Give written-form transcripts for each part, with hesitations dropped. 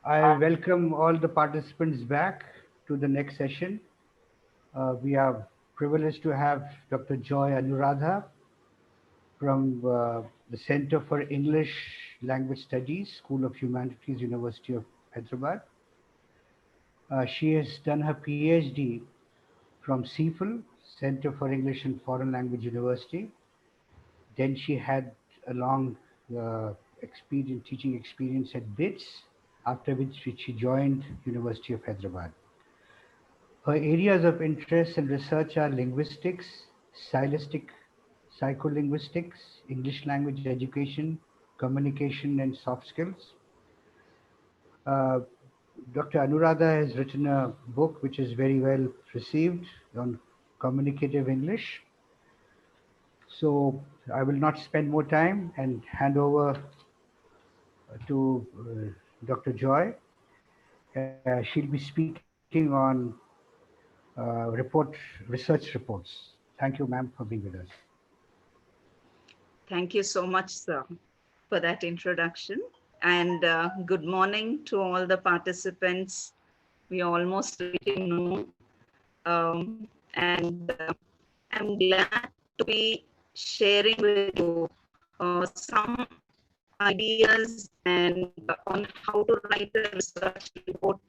I welcome all the participants back to the next session. We are privileged to have Dr. Joy Anuradha from the Center for English Language Studies, School of Humanities, University of Hyderabad. She has done her PhD from CFL, Center for English and Foreign Language University. Then she had a long teaching experience at BITS, after which she joined University of Hyderabad. Her areas of interest and research are linguistics, stylistic psycholinguistics, English language education, communication, and soft skills. Uh, Dr. Anuradha has written a book which is very well received on communicative English. So I will not spend more time and hand over to Dr. Joy. She'll be speaking on research reports. Thank you, ma'am, for being with us. Thank you so much, sir, for that introduction. And good morning to all the participants. We are almost reaching noon. And I'm glad to be sharing with you some ideas and on how to write a research report,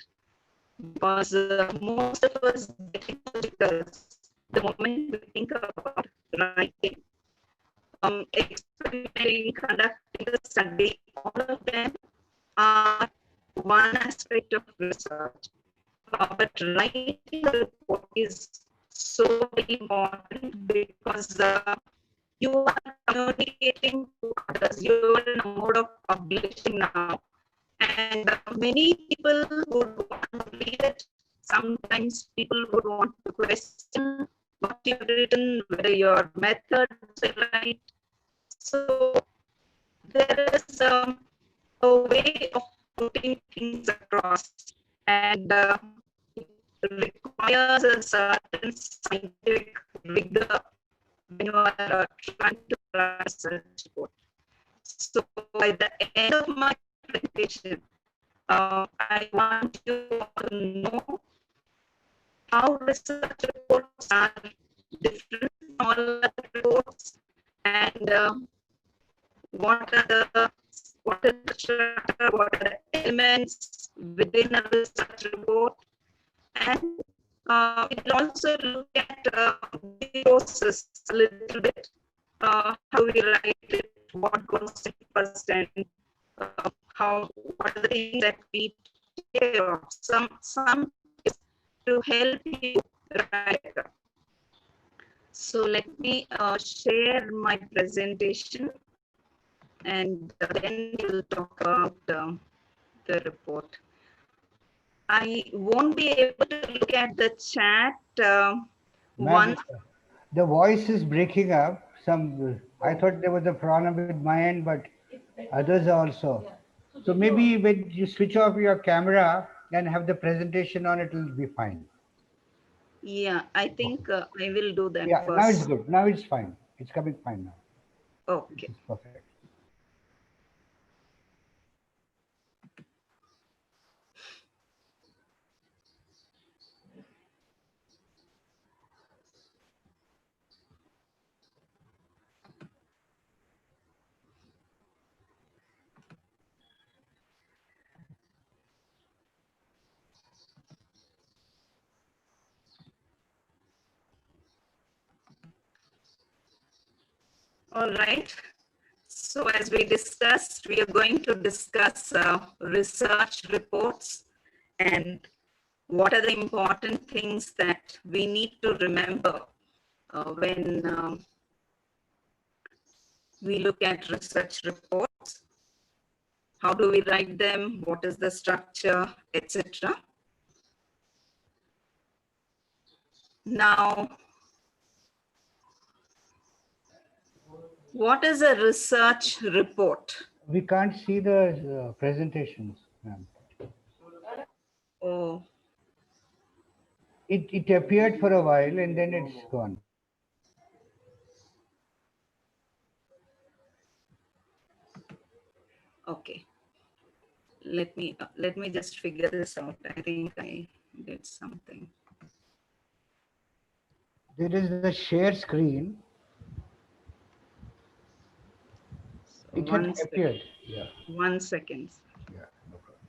because most of us get into difficulties the moment we think about writing, experimenting, conducting a study. All of them are one aspect of research, but writing a report is so important because you are communicating to others. You are in a mode of publishing now, and many people would want to read it. Sometimes people would want to question what you've written, whether your methods are right. So there is a way of putting things across, and it requires a certain scientific rigor when you are trying to write such report. So by the end of my presentation, I want you all to know how research reports are different from all other reports, and what are the structure, what are the elements within a research report, and it will also look at the process a little bit, how we write it, what goes in first, and what are the things that we take care of. Some tips to help you write. So let me share my presentation, and then we'll talk about the report. I won't be able to look at the chat. Ma'am, the voice is breaking up. I thought there was a problem with my end, but others also. So maybe when you switch off your camera and have the presentation on, it will be fine. Yeah, I think I will do that Yeah, now it's first. good. Now it's fine. It's coming fine now. Okay. It's perfect. All right. So as we discussed, we are going to discuss research reports and what are the important things that we need to remember when we look at research reports. How do we write them? What is the structure, etc. Now, what is a research report? We can't see the presentations, ma'am. Oh, It appeared for a while and then it's gone. okay. let me just figure this out. I think I did something. There is a share screen. So It had one appeared. second. Yeah. 1 second. Yeah. No problem.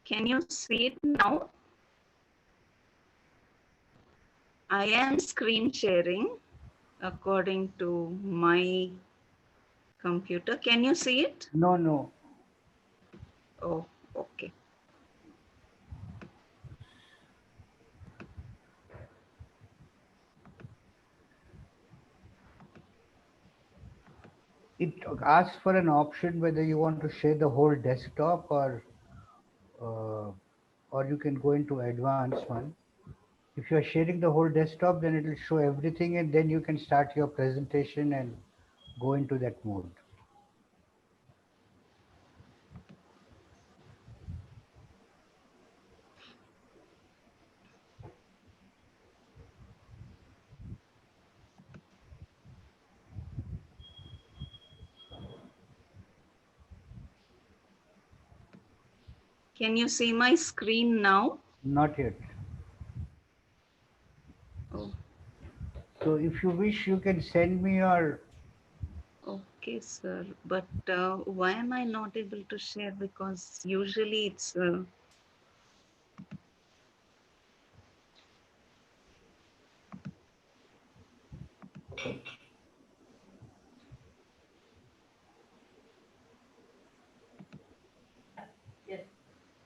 Can you see it now? I am screen sharing according to my computer. Can you see it? No, no. Oh, okay. It asks for an option whether you want to share the whole desktop uh, or you can go into advanced one. If you are sharing the whole desktop, then it will show everything and then you can start your presentation and go into that mode. Can you see my screen now? Not yet. Oh, So if you wish, you can send me your. okay, sir. But why am I not able to share? Because usually it's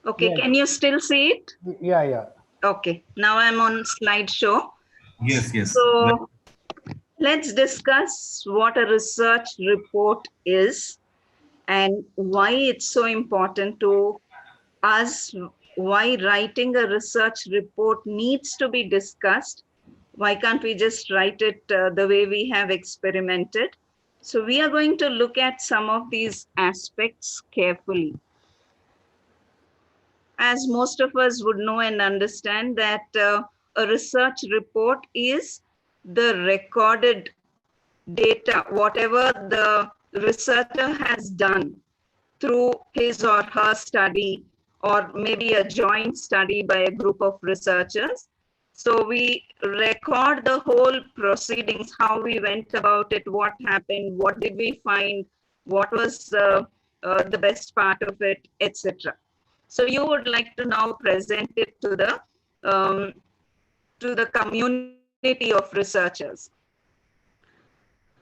okay. Yes. Can you still see it? Yeah, yeah. Okay. Now I'm on slideshow. Yes, yes. So let's discuss what a research report is and why it's so important to us, why writing a research report needs to be discussed. Why can't we just write it the way we have experimented? So we are going to look at some of these aspects carefully. As most of us would know and understand that a research report is the recorded data, whatever the researcher has done through his or her study, or maybe a joint study by a group of researchers. So we record the whole proceedings, how we went about it, what happened, what did we find, what was the best part of it, etc. So you would like to now present it to the community of researchers.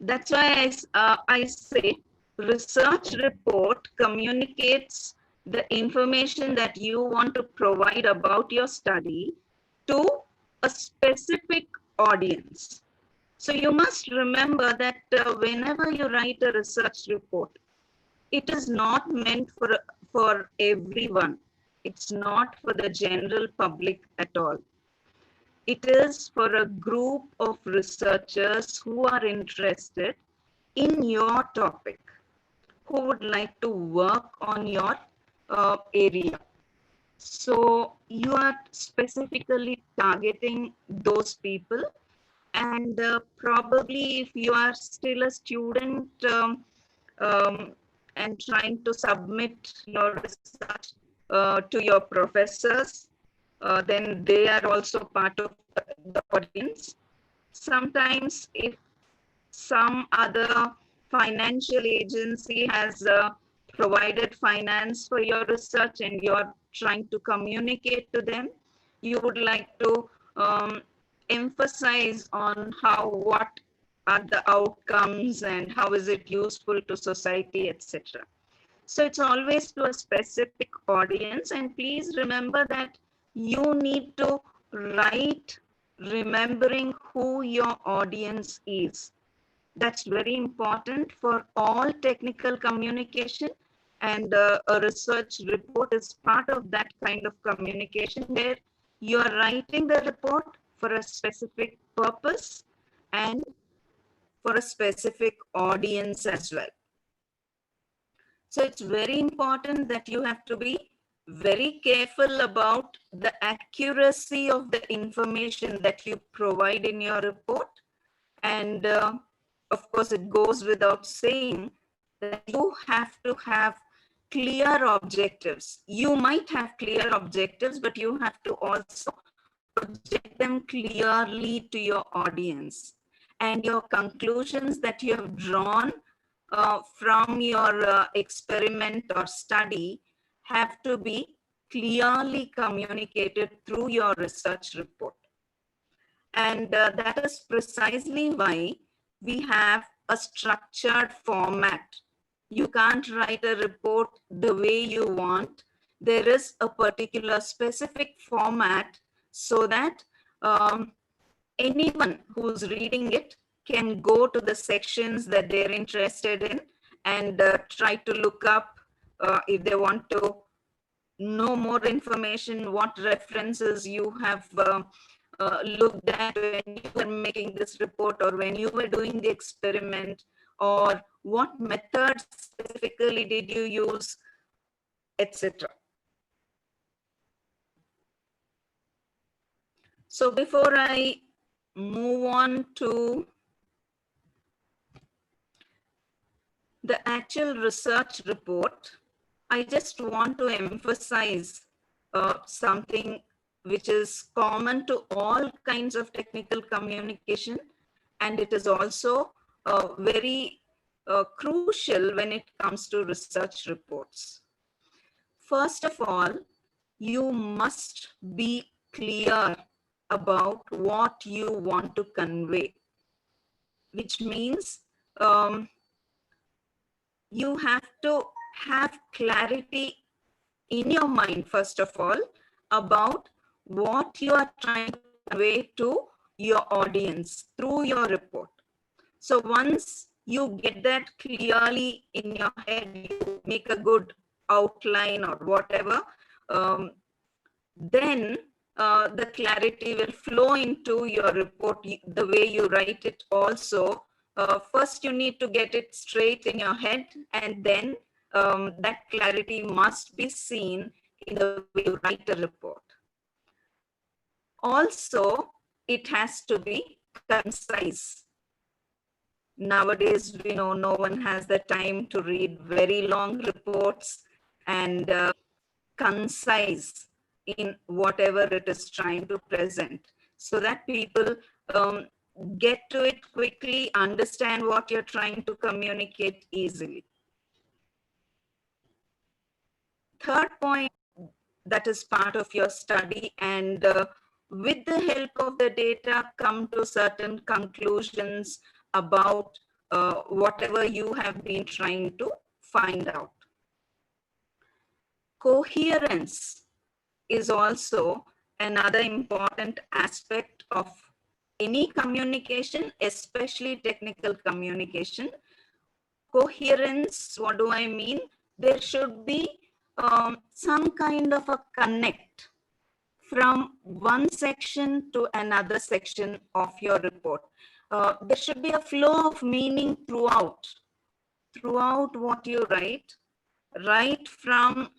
That's why I say research report communicates the information that you want to provide about your study to a specific audience. So you must remember that whenever you write a research report, it is not meant for everyone. It's not for the general public at all. It is for a group of researchers who are interested in your topic, who would like to work on your area. So you are specifically targeting those people. And probably if you are still a student and trying to submit your research to your professors, then they are also part of the audience. Sometimes if some other financial agency has provided finance for your research and you're trying to communicate to them, you would like to emphasize on what are the outcomes and how is it useful to society, etc. So it's always to a specific audience, and please remember that you need to write remembering who your audience is. That's very important for all technical communication, and a research report is part of that kind of communication where you are writing the report for a specific purpose and for a specific audience as well. So it's very important that you have to be very careful about the accuracy of the information that you provide in your report. And of course, it goes without saying that you have to have clear objectives. You might have clear objectives, but you have to also project them clearly to your audience. And your conclusions that you have drawn from your experiment or study have to be clearly communicated through your research report. And that is precisely why we have a structured format. You can't write a report the way you want. There is a particular specific format so that anyone who's reading it can go to the sections that they're interested in and try to look up if they want to know more information, what references you have looked at when you were making this report or when you were doing the experiment, or what methods specifically did you use, etc. So before I move on to the actual research report, I just want to emphasize something which is common to all kinds of technical communication, and it is also very crucial when it comes to research reports. First of all, you must be clear about what you want to convey, which means you have to have clarity in your mind, first of all, about what you are trying to convey to your audience through your report. So once you get that clearly in your head, you make a good outline or whatever, then the clarity will flow into your report the way you write it also. First, you need to get it straight in your head, and then that clarity must be seen in the way you write a report. Also, it has to be concise. Nowadays, we know no one has the time to read very long reports, and concise in whatever it is trying to present, so that people get to it quickly, understand what you're trying to communicate easily. Third point, that is part of your study, and with the help of the data, come to certain conclusions about whatever you have been trying to find out. Coherence is also another important aspect of any communication, especially technical communication. Coherence, what do I mean? There should be some kind of a connect from one section to another section of your report. There should be a flow of meaning throughout what you write, right from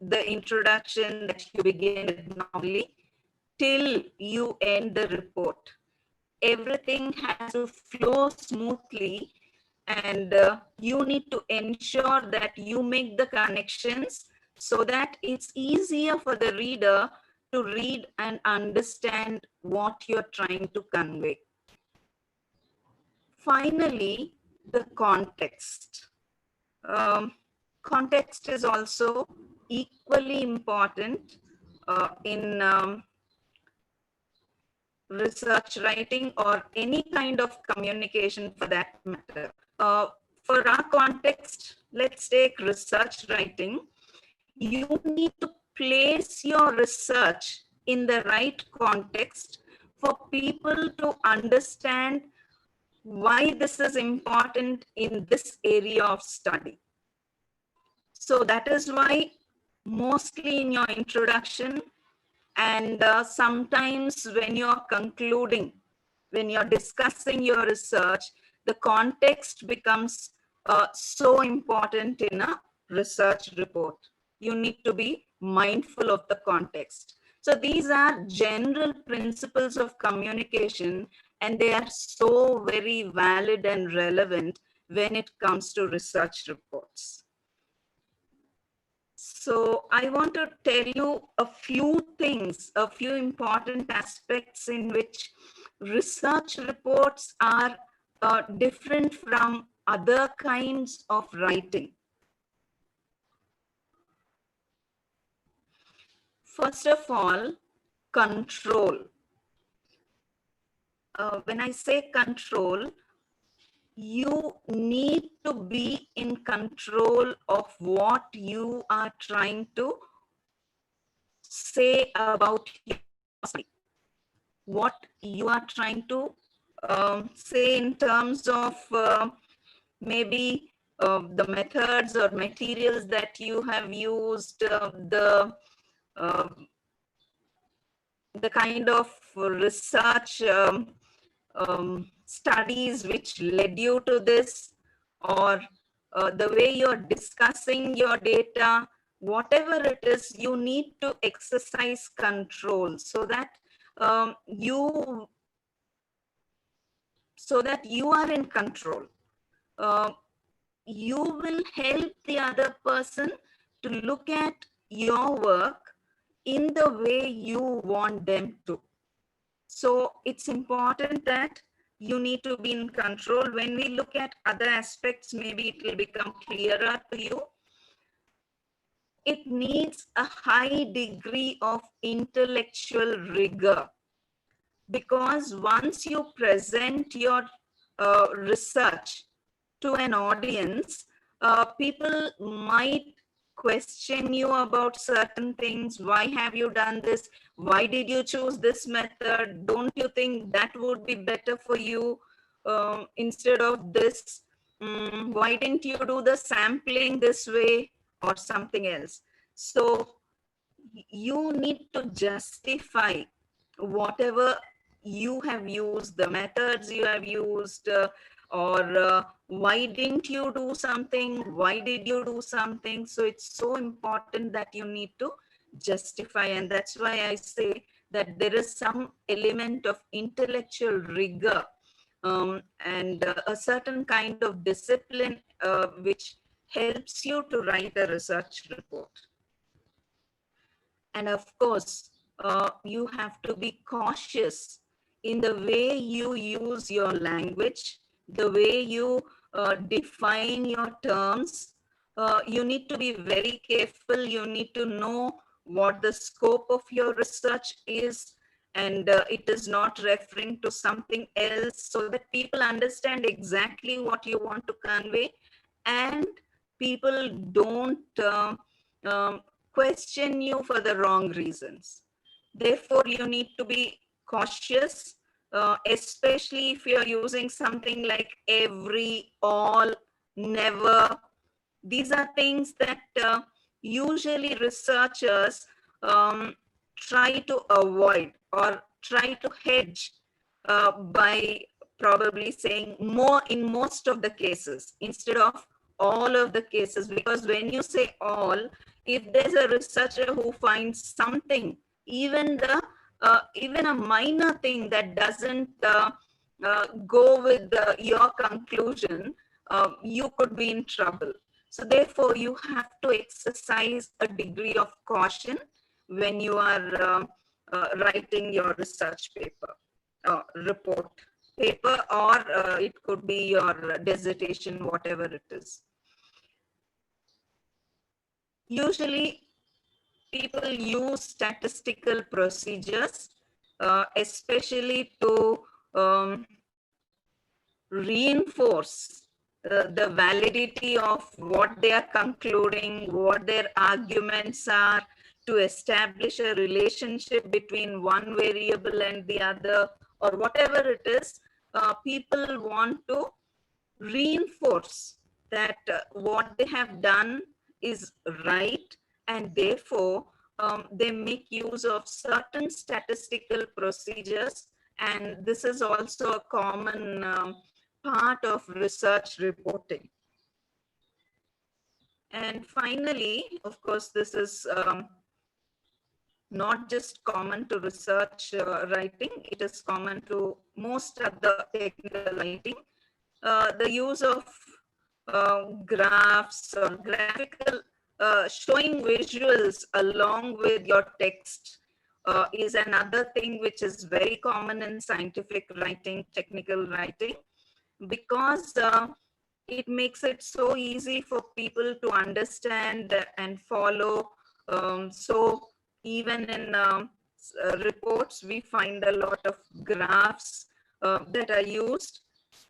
the introduction that you begin with normally till you end the report. Everything has to flow smoothly, and you need to ensure that you make the connections so that it's easier for the reader to read and understand what you're trying to convey. Finally, the context. Context is also equally important in research writing or any kind of communication for that matter. For our context, let's take research writing. You need to place your research in the right context for people to understand why this is important in this area of study. So that is why mostly in your introduction and sometimes when you're concluding, when you're discussing your research, the context becomes so important in a research report. you need to be mindful of the context. So these are general principles of communication, and they are so very valid and relevant when it comes to research reports. So I want to tell you a few things, a few important aspects in which research reports are different from other kinds of writing. First of all, control. When I say control, you need to be in control of what you are trying to say about your study, what you are trying to say in terms of maybe the methods or materials that you have used, uh, the kind of research studies which led you to this, or the way you're discussing your data, whatever it is, you need to exercise control so that you are in control. Uh, you will help the other person to look at your work in the way you want them to. So it's important that you need to be in control. When we look at other aspects, maybe it will become clearer to you. It needs a high degree of intellectual rigor, because once you present your research to an audience, people might question you about certain things. Why have you done this? Why did you choose this method? Don't you think that would be better for you instead of this? Why didn't you do the sampling this way or something else? So you need to justify whatever you have used, the methods you have used, or why didn't you do something, why did you do something. So it's so important that you need to justify, and that's why I say that there is some element of intellectual rigor and a certain kind of discipline which helps you to write a research report. And of course, you have to be cautious in the way you use your language, the way you define your terms. You need to be very careful. You need to know what the scope of your research is, and it is not referring to something else, so that people understand exactly what you want to convey, and people don't um, question you for the wrong reasons. Therefore, you need to be cautious, especially if you're using something like every, all, never. These are things that usually researchers try to avoid or try to hedge by probably saying more in most of the cases instead of all of the cases. Because when you say all, if there's a researcher who finds something, even even a minor thing that doesn't go with your conclusion, you could be in trouble. So therefore, you have to exercise a degree of caution when you are writing your research paper, report paper, or it could be your dissertation, whatever it is. Usually, people use statistical procedures, especially to reinforce the validity of what they are concluding, what their arguments are, to establish a relationship between one variable and the other, or whatever it is. People want to reinforce that what they have done is right, and therefore they make use of certain statistical procedures, and this is also a common part of research reporting. And finally, of course, this is not just common to research writing, it is common to most other technical writing. The use of graphs or graphical showing visuals along with your text is another thing which is very common in scientific writing, technical writing, because it makes it so easy for people to understand and follow. So even in reports, we find a lot of graphs that are used,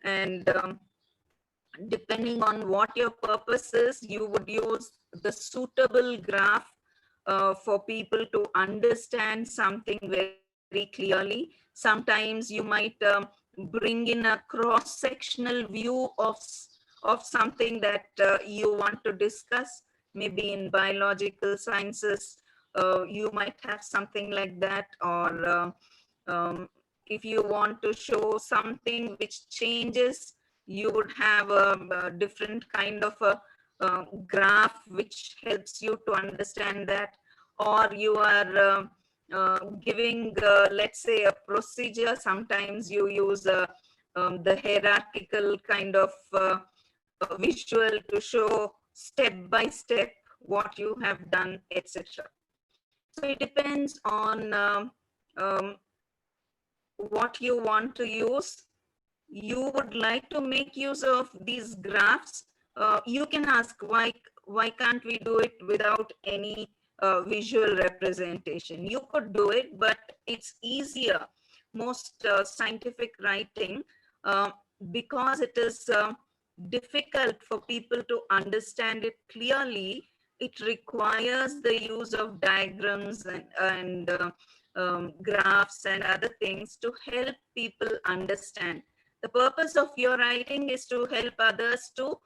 and depending on what your purpose is, you would use the suitable graph for people to understand something very clearly. Sometimes you might bring in a cross-sectional view of something that you want to discuss. Maybe in biological sciences, you might have something like that, or if you want to show something which changes, you would have a different kind of a graph which helps you to understand that. Or you are giving, let's say, a procedure. Sometimes you use the hierarchical kind of visual to show step by step what you have done, etc. So it depends on um, what you want to use. You would like to make use of these graphs, you can ask why can't we do it without any visual representation. You could do it, but it's easier. Most scientific writing, uh, because it is difficult for people to understand it clearly, it requires the use of diagrams and graphs and other things to help people understand. The purpose of your writing is to help others to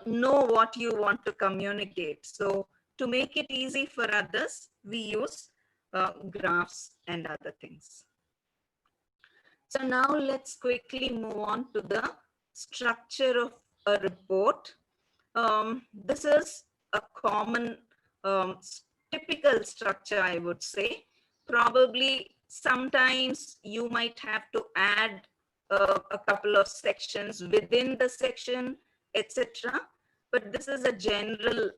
know what you want to communicate. So to make it easy for others, we use graphs and other things. So now let's quickly move on to the structure of a report. This is a common, um, typical structure, I would say. Probably sometimes you might have to add a couple of sections within the section, etc. But this is a general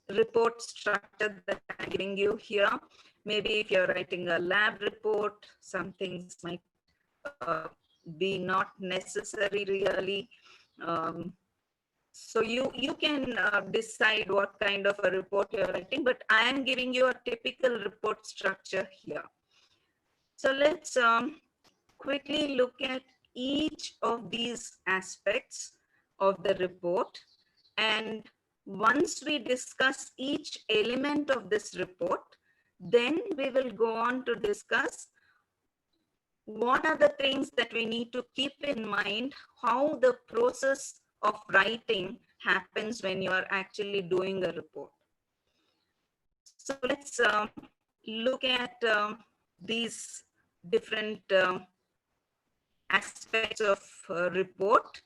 report structure that I'm giving you here. Maybe if you're writing a lab report, some things might uh, be not necessary really. Um, so you can decide what kind of a report you're writing, but I am giving you a typical report structure here. So let's quickly look at each of these aspects of the report. And once we discuss each element of this report, then we will go on to discuss what are the things that we need to keep in mind, how the process of writing happens when you are actually doing a report. So let's look at these different aspects of report.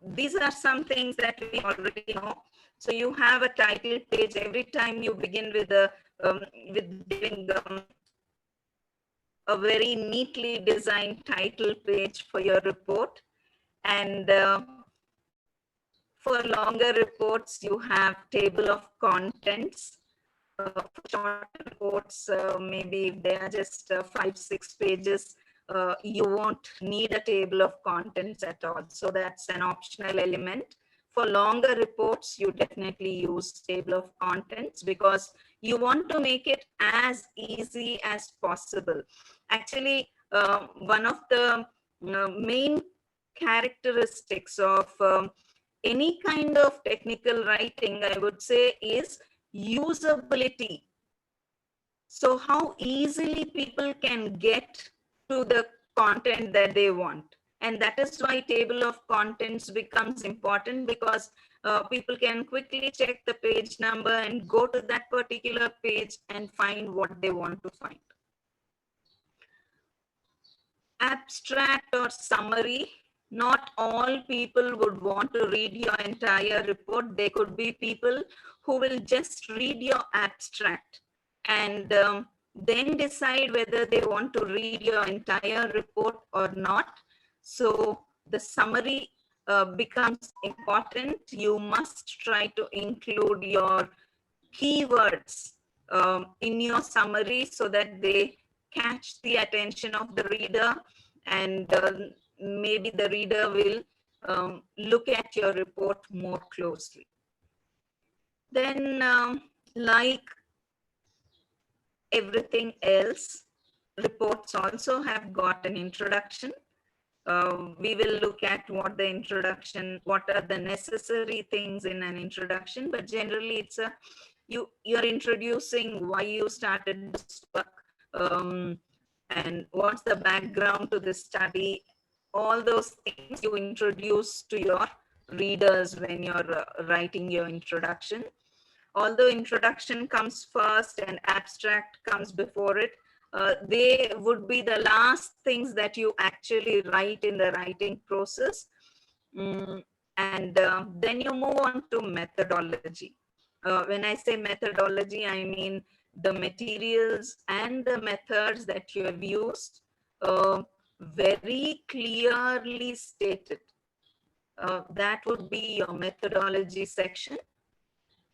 These are some things that we already know. So you have a title page every time you begin with with giving a very neatly designed title page for your report. And for longer reports, you have table of contents. For short reports, maybe if they are just 5-6 pages, you won't need a table of contents at all. So that's an optional element. For longer reports, you definitely use table of contents because you want to make it as easy as possible. Actually, one of the main characteristics of any kind of technical writing, I would say, is usability. So how easily people can get to the content that they want. And that is why table of contents becomes important, because people can quickly check the page number and go to that particular page and find what they want to find. Abstract or summary. not all people would want to read your entire report. There could be people who will just read your abstract and then decide whether they want to read your entire report or not. So the summary becomes important. You must try to include your keywords in your summary so that they catch the attention of the reader, and maybe the reader will look at your report more closely. Then, like everything else, reports also have got an introduction. We will look at what the introduction, what are the necessary things in an introduction, but generally it's a, you're introducing why you started this work, and what's the background to this study. All those things you introduce to your readers when you're writing your introduction. Although introduction comes first and abstract comes before it, they would be the last things that you actually write in the writing process. And then you move on to methodology. When I say methodology, I mean the materials and the methods that you have used, very clearly stated. That would be your methodology section.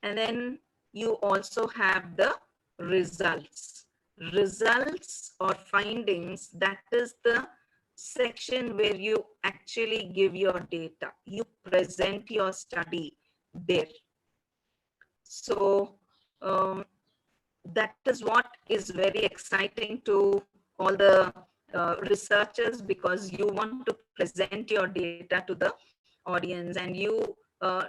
And then you also have the results. Results or findings, that is the section where you actually give your data. You present your study there. So that is what is very exciting to all the researchers, because you want to present your data to the audience, and you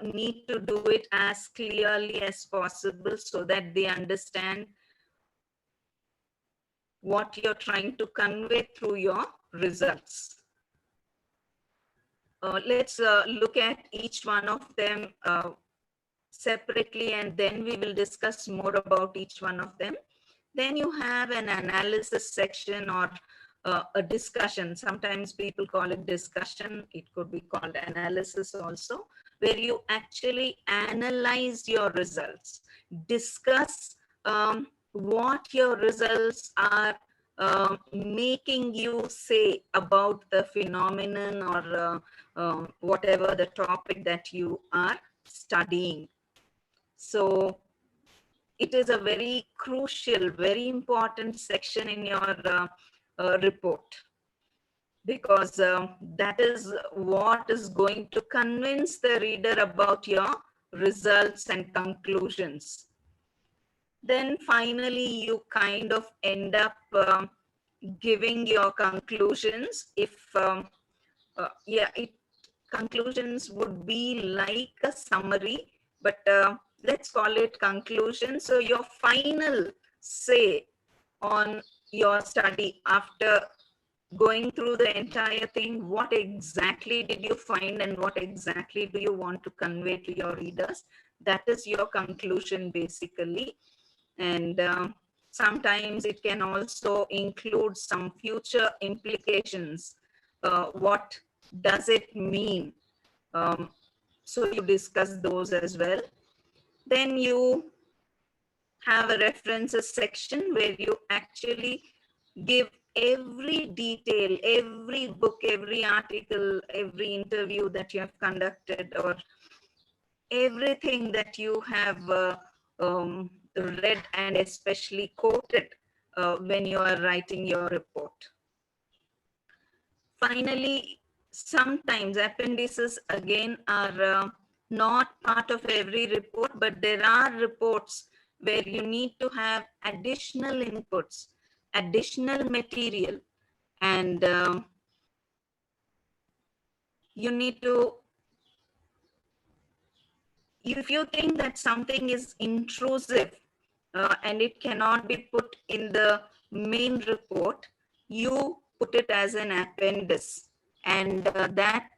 need to do it as clearly as possible so that they understand what you're trying to convey through your results. Let's look at each one of them separately, and then we will discuss more about each one of them. Then you have an analysis section, or a discussion. Sometimes people call it discussion. It could be called analysis also, where you actually analyze your results, discuss what your results are making you say about the phenomenon, or whatever the topic that you are studying. So it is a very crucial, very important section in your report, because that is what is going to convince the reader about your results and conclusions. Then finally, you kind of end up giving your conclusions. If conclusions would be like a summary, but let's call it conclusion. So your final say on your study, after going through the entire thing, what exactly did you find and what exactly do you want to convey to your readers? That is your conclusion basically. And sometimes it can also include some future implications. What does it mean? So you discuss those as well. Then you have a references section where you actually give every detail, every book, every article, every interview that you have conducted, or everything that you have read and especially quoted when you are writing your report. Finally, sometimes appendices again are not part of every report, but there are reports where you need to have additional inputs, additional material, and you need to, if you think that something is intrusive and it cannot be put in the main report, you put it as an appendix, and that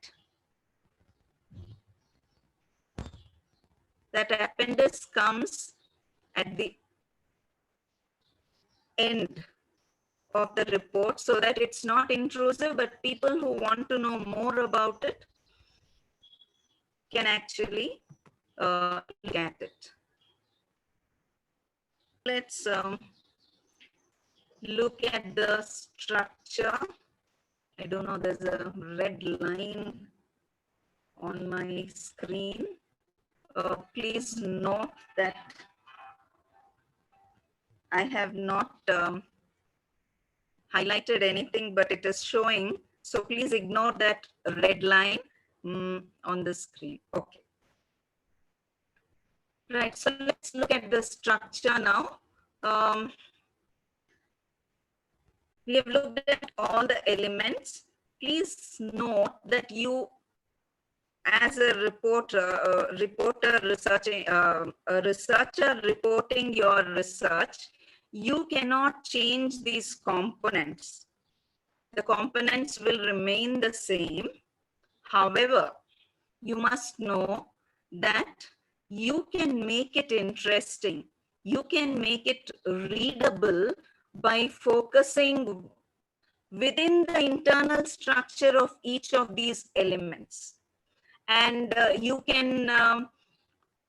appendix comes at the end of the report so that it's not intrusive, but people who want to know more about it can actually look at it. Let's look at the structure. I don't know, there's a red line on my screen. Please note that I have not highlighted anything, but it is showing. So please ignore that red line on the screen. Okay. Right, so let's look at the structure now. We have looked at all the elements. Please note that you, as a a researcher reporting your research, you cannot change these components. The components will remain the same. However, you must know that you can make it interesting. You can make it readable by focusing within the internal structure of each of these elements. And you can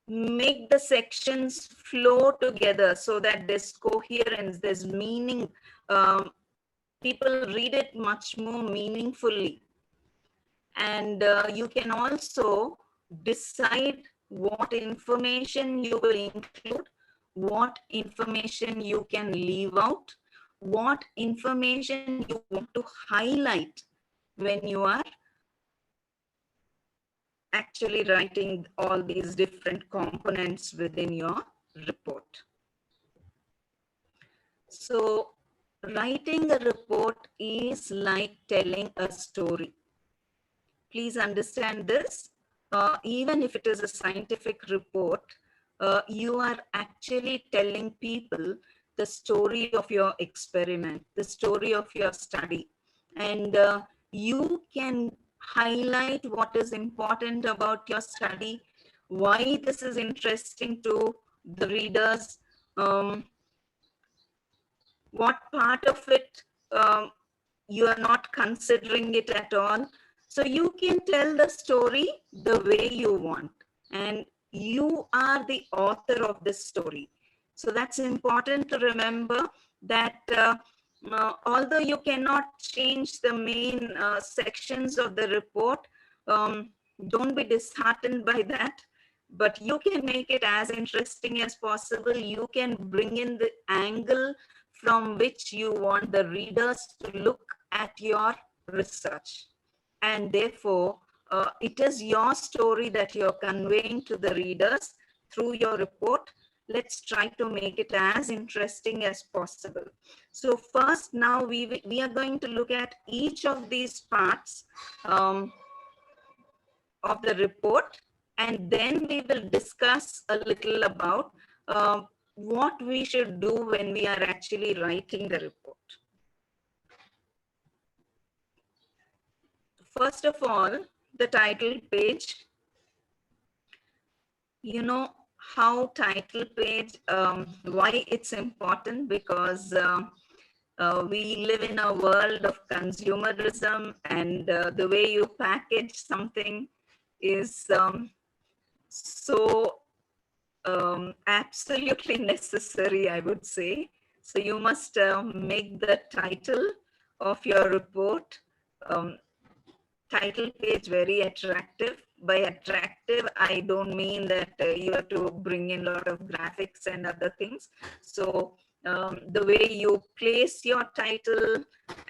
make the sections flow together so that there's coherence, there's meaning. People read it much more meaningfully. And you can also decide what information you will include, what information you can leave out, what information you want to highlight when you are actually writing all these different components within your report. So writing a report is like telling a story. Please understand this. Even if it is a scientific report, you are actually telling people the story of your experiment, the story of your study. And you can highlight what is important about your study, why this is interesting to the readers, what part of it you are not considering it at all. So you can tell the story the way you want, and you are the author of this story. So that's important to remember, that although you cannot change the main sections of the report, don't be disheartened by that, but you can make it as interesting as possible. You can bring in the angle from which you want the readers to look at your research. And therefore, it is your story that you're conveying to the readers through your report. Let's try to make it as interesting as possible. So first, now we are going to look at each of these parts of the report, and then we will discuss a little about what we should do when we are actually writing the report. First of all, the title page. You know how title page, why it's important, because we live in a world of consumerism, and the way you package something is so absolutely necessary, I would say. So you must make the title of your report, title page, very attractive. By attractive, I don't mean that you have to bring in a lot of graphics and other things. So the way you place your title,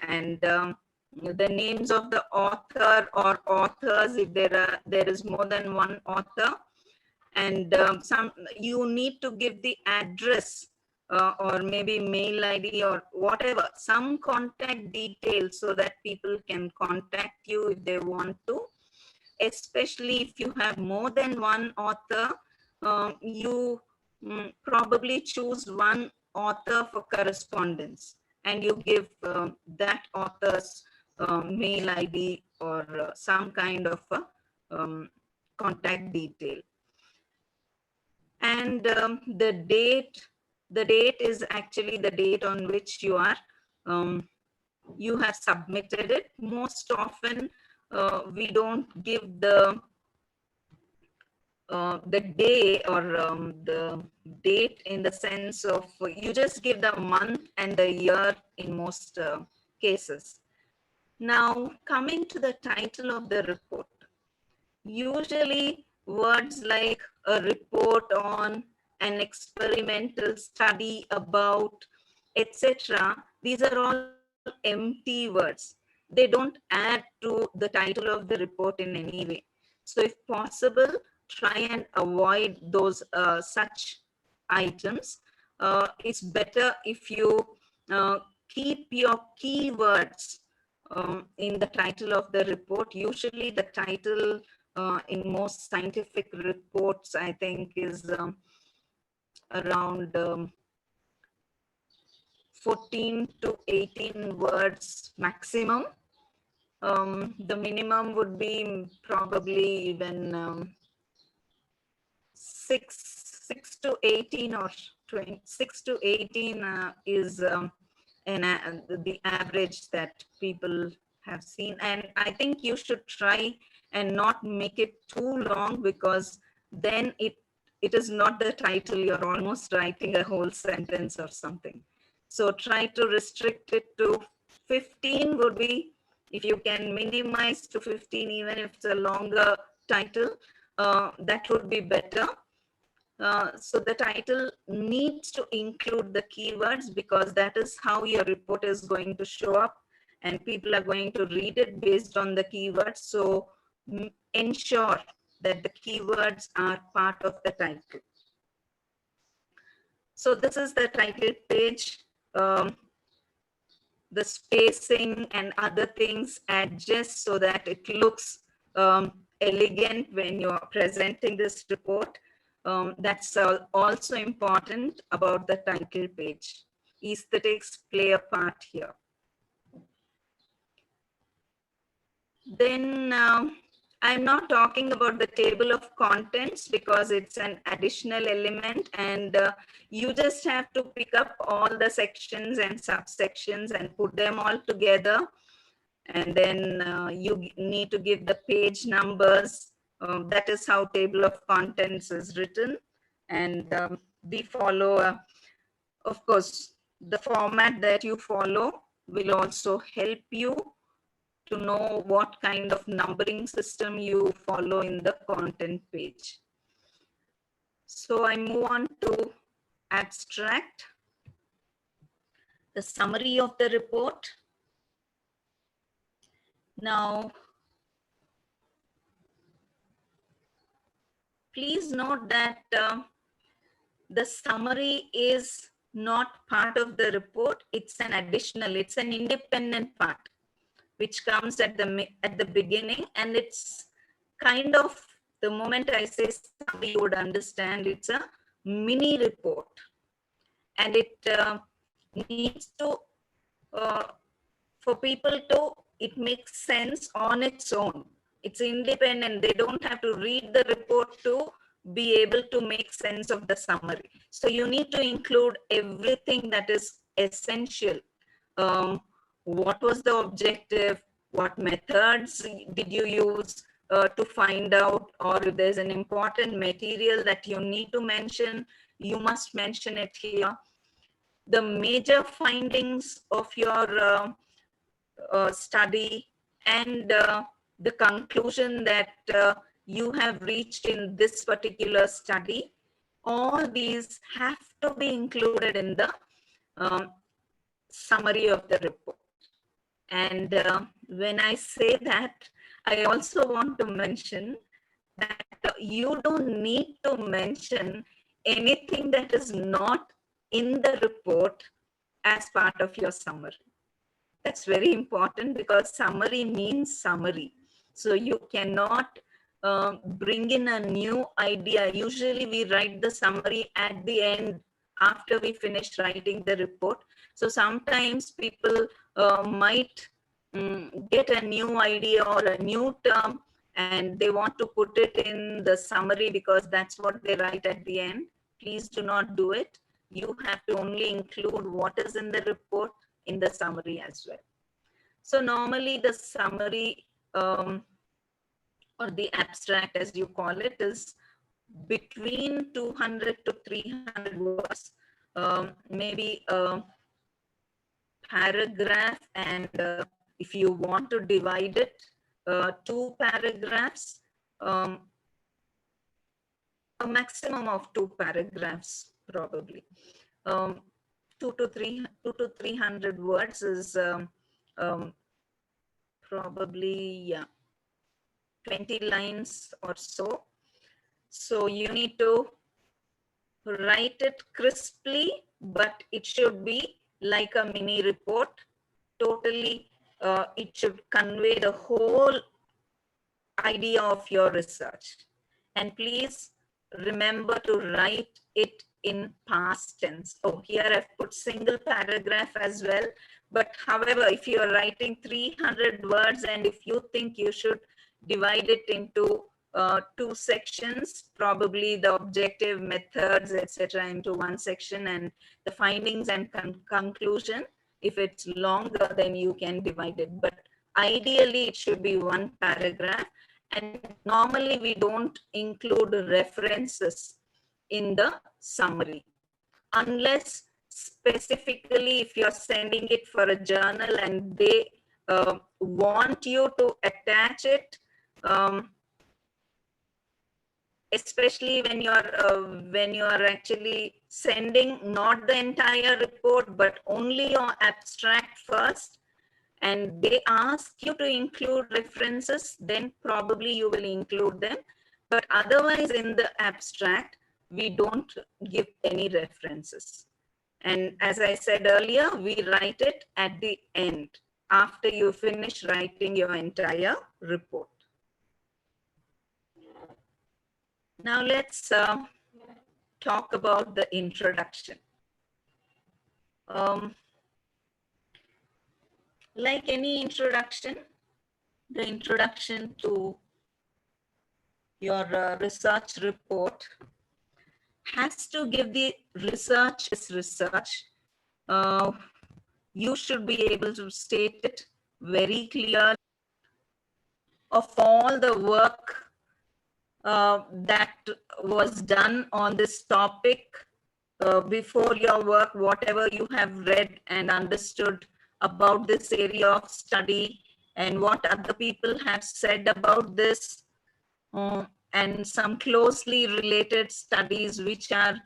and the names of the author or authors, if there is more than one author, and you need to give the address or maybe mail ID or whatever, some contact details, so that people can contact you if they want to. Especially if you have more than one author, you probably choose one author for correspondence, and you give that author's mail ID or some kind of contact detail. And the date is actually the date on which you are you have submitted it. Most often, we don't give the day or the date in the sense of you just give the month and the year in most cases. Now, coming to the title of the report, usually words like a report on, an experimental study about, etc., these are all empty words. They don't add to the title of the report in any way. So if possible, try and avoid those such items. It's better if you keep your keywords in the title of the report. Usually the title in most scientific reports, I think, is around 14 to 18 words maximum. The minimum would be probably even 6 to 18 or 6 to 18 is the average that people have seen. And I think you should try and not make it too long, because then it is not the title. You're almost writing a whole sentence or something. So try to restrict it to 15 would be, if you can minimize to 15, even if it's a longer title, that would be better. So the title needs to include the keywords, because that is how your report is going to show up and people are going to read it based on the keywords. So ensure that the keywords are part of the title. So this is the title page. The spacing and other things adjust so that it looks elegant when you're presenting this report. That's also important about the title page. Aesthetics play a part here. Then I'm not talking about the table of contents, because it's an additional element, and you just have to pick up all the sections and subsections and put them all together. And then you need to give the page numbers. That is how table of contents is written. And we follow, of course, the format that you follow will also help you to know what kind of numbering system you follow in the content page. So I move on to abstract, the summary of the report. Now, please note that the summary is not part of the report. It's an additional, it's an independent part, which comes at the beginning, and it's kind of, the moment I say summary, you would understand it's a mini report, and it needs to for people to, it makes sense on its own. It's independent. They don't have to read the report to be able to make sense of the summary. So you need to include everything that is essential. What was the objective? What methods did you use to find out? Or if there's an important material that you need to mention, you must mention it here. The major findings of your study, and the conclusion that you have reached in this particular study, all these have to be included in the summary of the report. And when I say that, I also want to mention that you don't need to mention anything that is not in the report as part of your summary. That's very important, because summary means summary. So you cannot bring in a new idea. Usually we write the summary at the end, after we finish writing the report. So sometimes people might get a new idea or a new term, and they want to put it in the summary because that's what they write at the end. Please do not do it. You have to only include what is in the report. That is how the summary of the report should look. And then in the summary as well. So normally the summary or the abstract, as you call it, is between 200 to 300 words, maybe a paragraph, and if you want to divide it, two paragraphs, a maximum of two paragraphs probably. Um, 2 to 300 words is probably, yeah, 20 lines or so. So you need to write it crisply, but it should be like a mini report. Totally, it should convey the whole idea of your research. And please remember to write it in past tense. Oh, here I've put single paragraph as well. But however, if you're writing 300 words and if you think you should divide it into two sections, probably the objective, methods, etc., into one section, and the findings and conclusion, if it's longer, then you can divide it. But ideally, it should be one paragraph. And normally we don't include references in the summary, unless specifically if you're sending it for a journal and they want you to attach it, especially when you're actually sending not the entire report, but only your abstract first, and they ask you to include references, then probably you will include them. But otherwise, in the abstract, we don't give any references. And as I said earlier, we write it at the end, after you finish writing your entire report. Now let's talk about the introduction. Like any introduction, the introduction to your research report has to give the research is research. You should be able to state it very clearly. Of all the work that was done on this topic, before your work, whatever you have read and understood about this area of study and what other people have said about this, and some closely related studies which are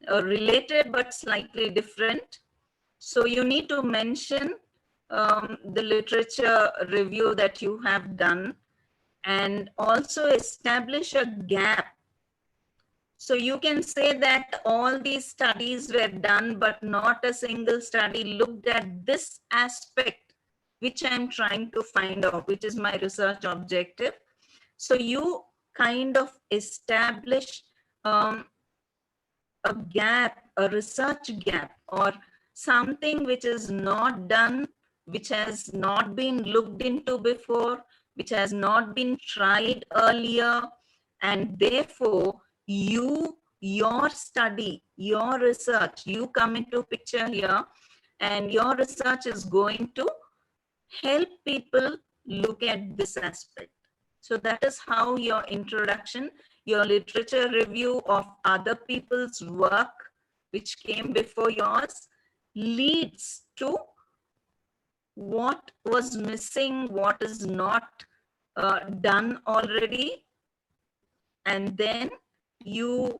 related but slightly different. So you need to mention the literature review that you have done, and also establish a gap. So you can say that all these studies were done, but not a single study looked at this aspect, which I'm trying to find out, which is my research objective. So you kind of establish a gap, a research gap, or something which is not done, which has not been looked into before, which has not been tried earlier, and therefore your study, your research, you come into picture here, and your research is going to help people look at this aspect. So that is how your introduction, your literature review of other people's work which came before yours, leads to what was missing, what is not done already, and then you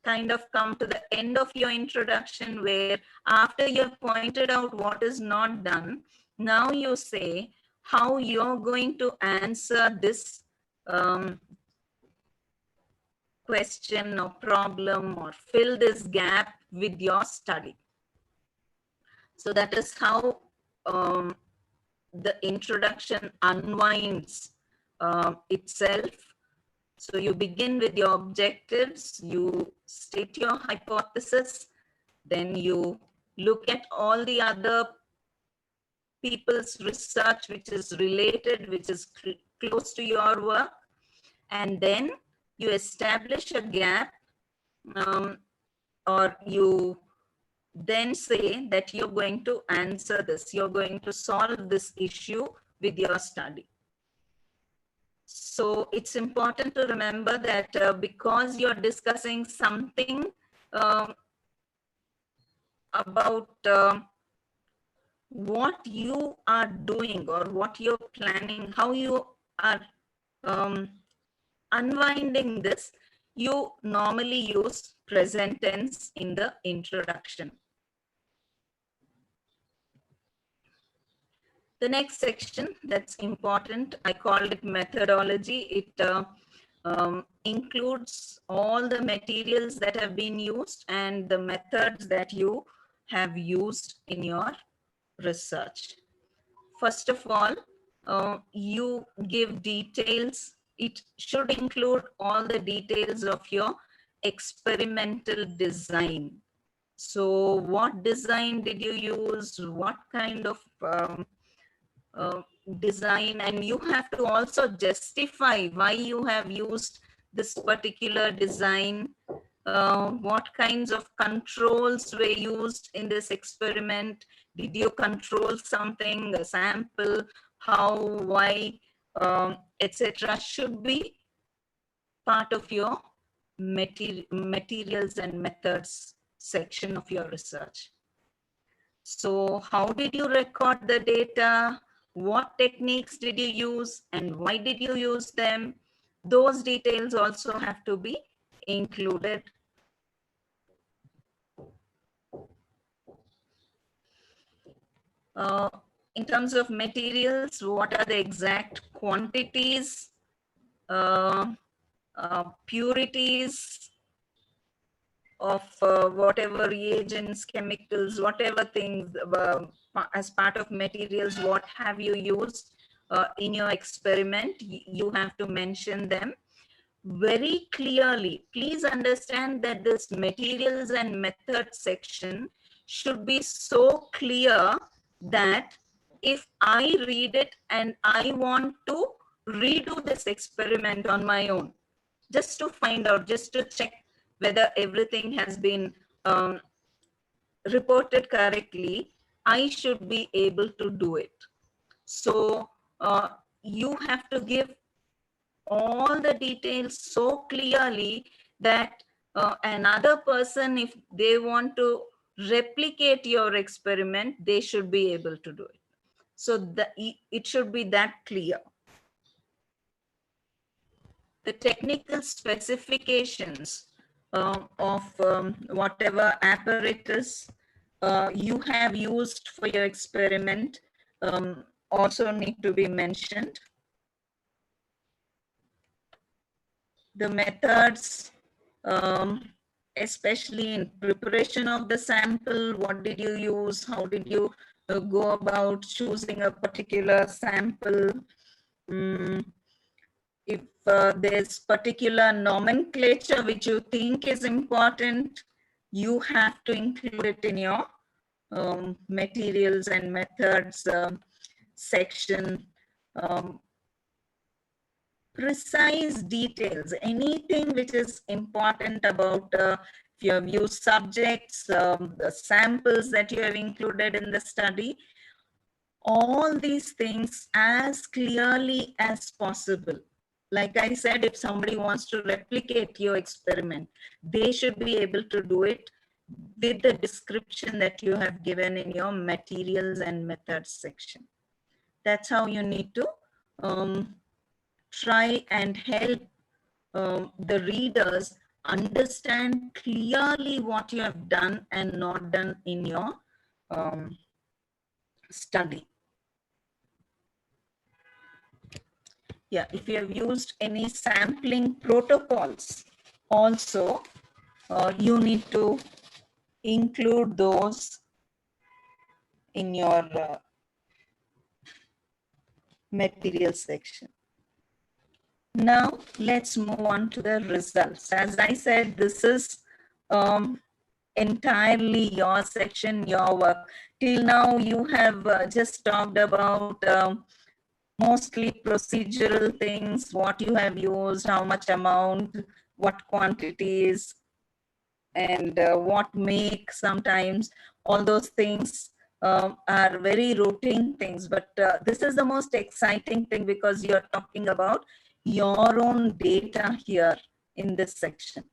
kind of come to the end of your introduction, where after you've pointed out what is not done, now you say how you're going to answer this question or problem, or fill this gap with your study. So that is how the introduction unwinds itself. So you begin with your objectives, you state your hypothesis, then you look at all the other people's research which is related, which is close to your work, and then you establish a gap, or you then say that you're going to answer this, you're going to solve this issue with your study. So it's important to remember that because you're discussing something about what you are doing or what you're planning, how you are unwinding this, you normally use present tense in the introduction. The next section that's important, I called it methodology. It includes all the materials that have been used and the methods that you have used in your research. First of all, you give details. It should include all the details of your experimental design. So what design did you use? What kind of uh, design? And you have to also justify why you have used this particular design. What kinds of controls were used in this experiment? Did you control something, a sample, how, why, etc. should be part of your materials and methods section of your research. So how did you record the data? What techniques did you use and why did you use them? Those details also have to be included. In terms of materials, what are the exact quantities, purities of whatever reagents, chemicals, whatever things as part of materials, what have you used in your experiment? You have to mention them very clearly. Please understand that this materials and methods section should be so clear that if I read it and I want to redo this experiment on my own, just to find out, just to check whether everything has been reported correctly, I should be able to do it. So you have to give all the details so clearly that another person, if they want to replicate your experiment, they should be able to do it. So it should be that clear. The technical specifications of whatever apparatus you have used for your experiment also need to be mentioned. The methods, especially in preparation of the sample, what did you use? How did you go about choosing a particular sample? If there's particular nomenclature which you think is important, you have to include it in your materials and methods section. Precise details, anything which is important about if you have used subjects, the samples that you have included in the study, all these things as clearly as possible. Like I said, if somebody wants to replicate your experiment, they should be able to do it with the description that you have given in your materials and methods section. That's how you need to try and help the readers understand clearly what you have done and not done in your study. Yeah, if you have used any sampling protocols, also you need to include those in your material section. Now, let's move on to the results. As I said, this is entirely your section, your work. Till now, you have just talked about mostly procedural things, what you have used, how much amount, what quantities, and what make sometimes, all those things are very routine things. But this is the most exciting thing because you're talking about your own data here in this section.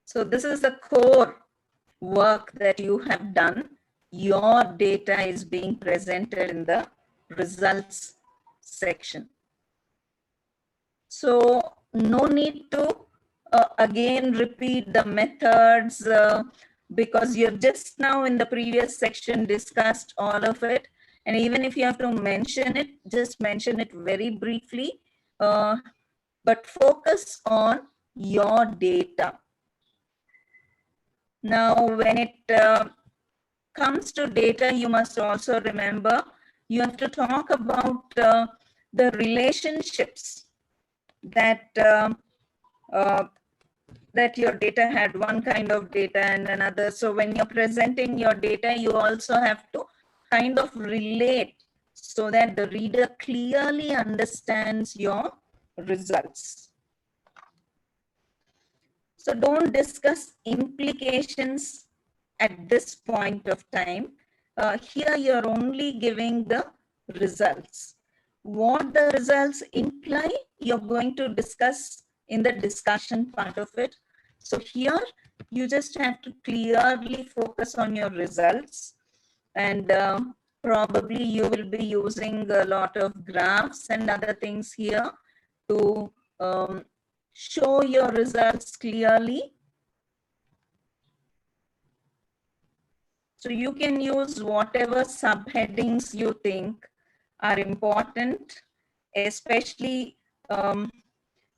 So this is the core work that you have done. Your data is being presented in the results section. So no need to again repeat the methods because you've just now in the previous section discussed all of it. And even if you have to mention it, just mention it very briefly, but focus on your data. Now, when it comes to data, you must also remember you have to talk about the relationships that that your data had, one kind of data and another. So when you're presenting your data, you also have to kind of relate so that the reader clearly understands your results. So don't discuss implications at this point of time. Here you're only giving the results. What the results imply, you're going to discuss in the discussion part of it. So here you just have to clearly focus on your results, and probably you will be using a lot of graphs and other things here to show your results clearly. So you can use whatever subheadings you think are important, especially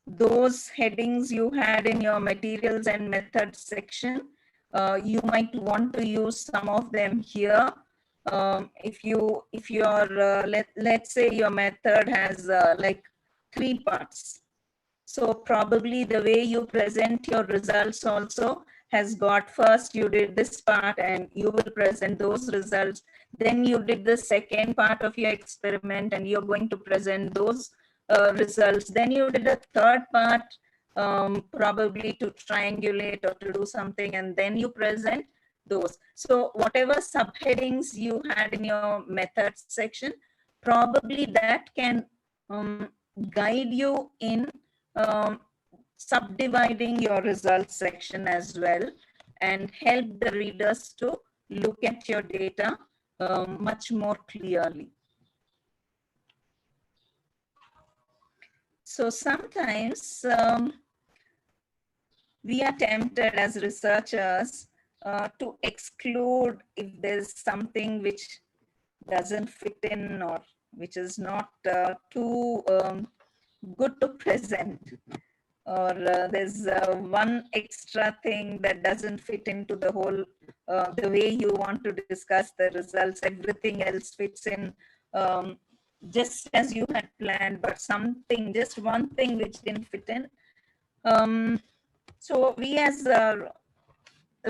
those headings you had in your materials and methods section. You might want to use some of them here. If your let's say your method has like 3 parts. So probably the way you present your results also has got, first you did this part and you will present those results. Then you did the second part of your experiment and you're going to present those results. Then you did a third part, probably to triangulate or to do something, and then you present those. So whatever subheadings you had in your methods section, probably that can guide you in subdividing your results section as well, and help the readers to look at your data much more clearly. So sometimes we are tempted as researchers to exclude if there's something which doesn't fit in or which is not too good to present, or there's one extra thing that doesn't fit into the whole, the way you want to discuss the results. Everything else fits in just as you had planned, but something, just one thing which didn't fit in. So we as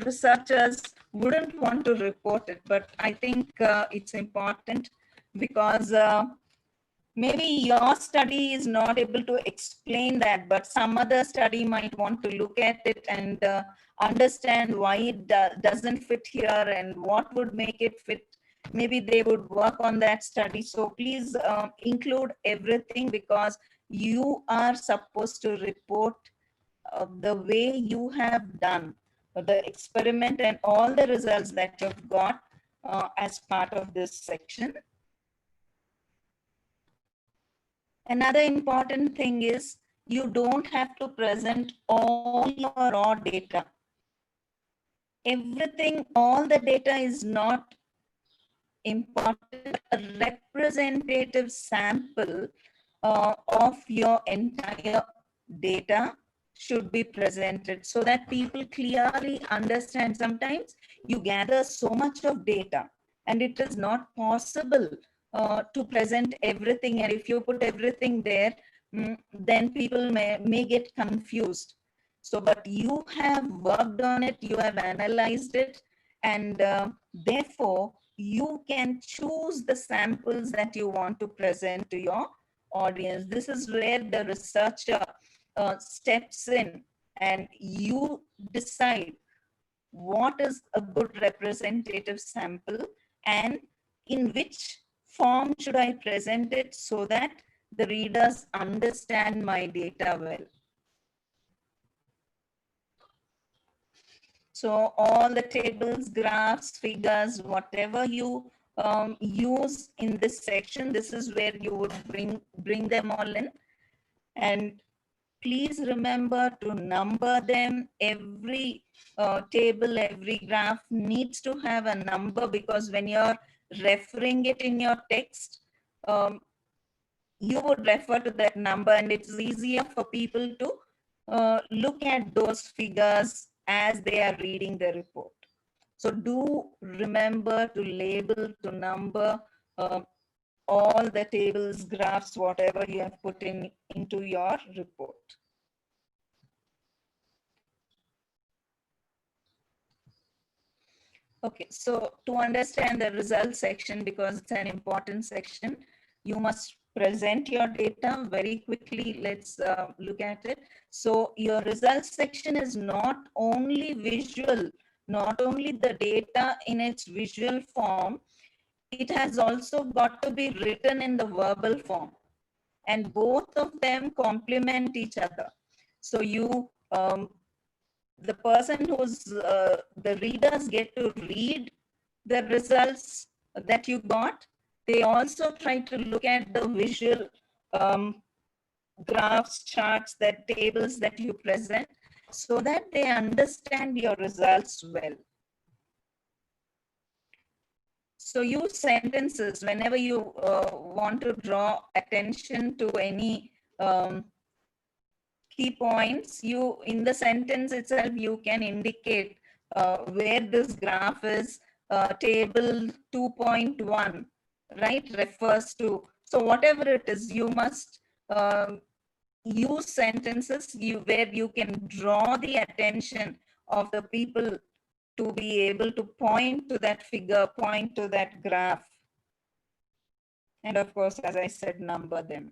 researchers wouldn't want to report it, but I think it's important because maybe your study is not able to explain that, but some other study might want to look at it and understand why it doesn't fit here and what would make it fit. Maybe they would work on that study. So please include everything, because you are supposed to report the way you have done the experiment and all the results that you've got as part of this section. Another important thing is you don't have to present all your raw data. Everything, all the data is not important. A representative sample of your entire data should be presented so that people clearly understand. Sometimes you gather so much of data and it is not possible to present everything, and if you put everything there, then people may get confused. So, but you have worked on it, you have analyzed it, and therefore you can choose the samples that you want to present to your audience. This is where the researcher steps in and you decide what is a good representative sample and in which form should I present it so that the readers understand my data well. So all the tables, graphs, figures, whatever you use in this section, this is where you would bring them all in. And please remember to number them. Every table, every graph needs to have a number, because when you're referring it in your text, you would refer to that number, and it's easier for people to look at those figures as they are reading the report. So do remember to label, to number all the tables, graphs, whatever you have put into your report. Okay, so to understand the results section, because it's an important section, you must present your data very quickly. Let's look at it. So your results section is not only visual, not only the data in its visual form, it has also got to be written in the verbal form. And both of them complement each other. So you the person who's the readers get to read the results that you got. They also try to look at the visual graphs, charts, that tables that you present, so that they understand your results well. So use sentences whenever you want to draw attention to any key points. You, in the sentence itself, you can indicate where this graph is. Table 2.1, right, refers to. So whatever it is, you must use sentences where you can draw the attention of the people to be able to point to that figure, point to that graph. And of course, as I said, number them.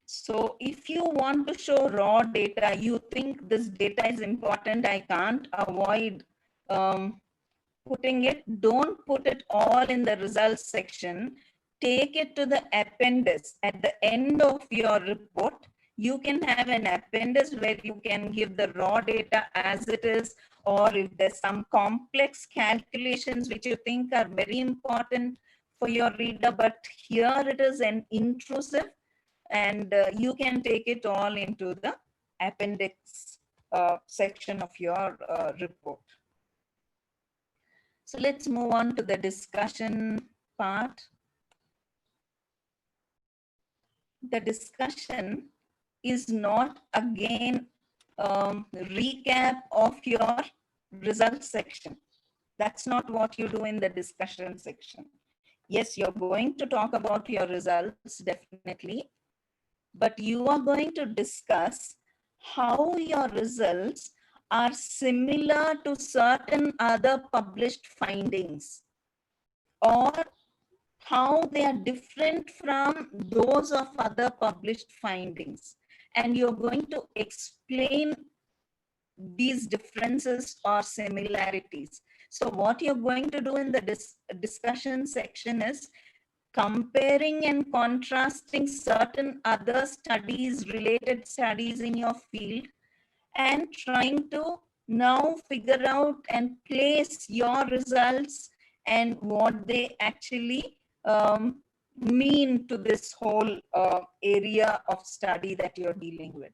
So if you want to show raw data, you think this data is important, I can't avoid putting it, don't put it all in the results section. Take it to the appendix. At the end of your report, you can have an appendix where you can give the raw data as it is, or if there's some complex calculations which you think are very important for your reader, but here it is an intrusive, and you can take it all into the appendix section of your report. So let's move on to the discussion part. The discussion is not again recap of your results section. That's not what you do in the discussion section. Yes, you're going to talk about your results, definitely, but you are going to discuss how your results are similar to certain other published findings, or how they are different from those of other published findings. And you're going to explain these differences or similarities. So what you're going to do in the discussion section is comparing and contrasting certain other studies, related studies in your field, and trying to now figure out and place your results and what they actually mean to this whole area of study that you're dealing with.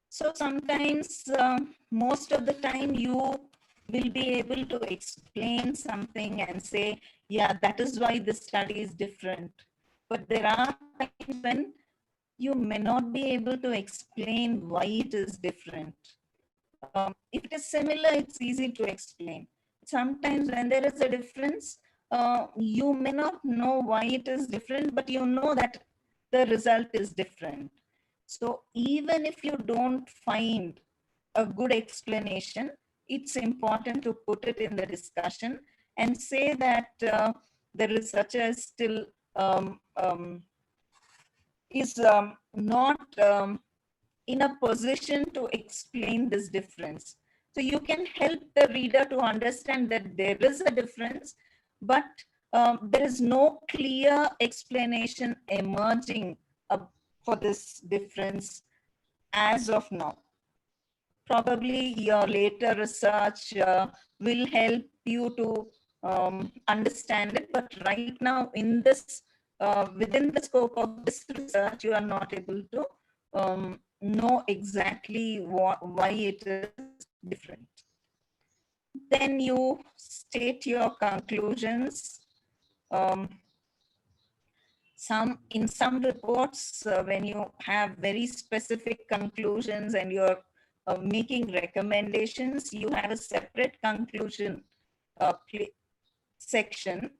So sometimes, most of the time, you will be able to explain something and say, yeah, that is why this study is different. But there are times when you may not be able to explain why it is different. If it is similar, it's easy to explain. Sometimes when there is a difference, you may not know why it is different, but you know that the result is different. So even if you don't find a good explanation, it's important to put it in the discussion and say that the researcher is still is not in a position to explain this difference. So you can help the reader to understand that there is a difference, but there is no clear explanation emerging for this difference as of now. Probably your later research will help you to understand it, but right now in this, within the scope of this research, you are not able to know exactly why it is different. Then you state your conclusions. In some reports, when you have very specific conclusions and you're making recommendations, you have a separate conclusion section.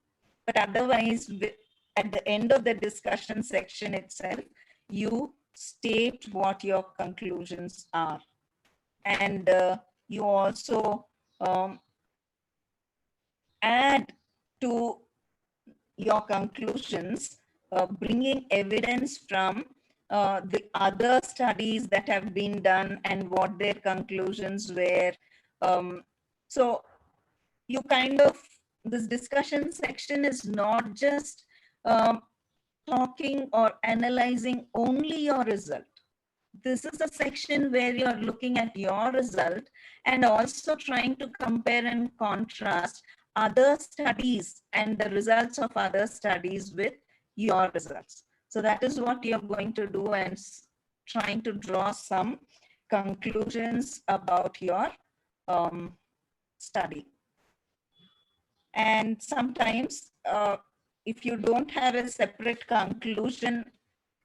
But otherwise, at the end of the discussion section itself, you state what your conclusions are. And you also add to your conclusions, bringing evidence from the other studies that have been done and what their conclusions were. So you kind of, this discussion section is not just talking or analyzing only your result. This is a section where you're looking at your result and also trying to compare and contrast other studies and the results of other studies with your results. So that is what you're going to do, and trying to draw some conclusions about your study. And sometimes if you don't have a separate conclusion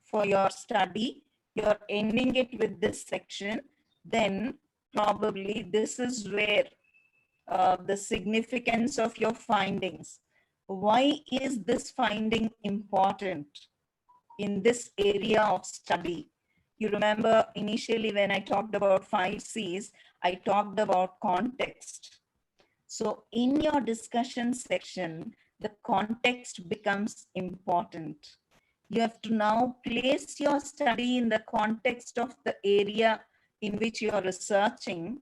for your study, you're ending it with this section, then probably this is where the significance of your findings. Why is this finding important in this area of study? You remember initially when I talked about 5 C's, I talked about context. So in your discussion section, the context becomes important. You have to now place your study in the context of the area in which you are researching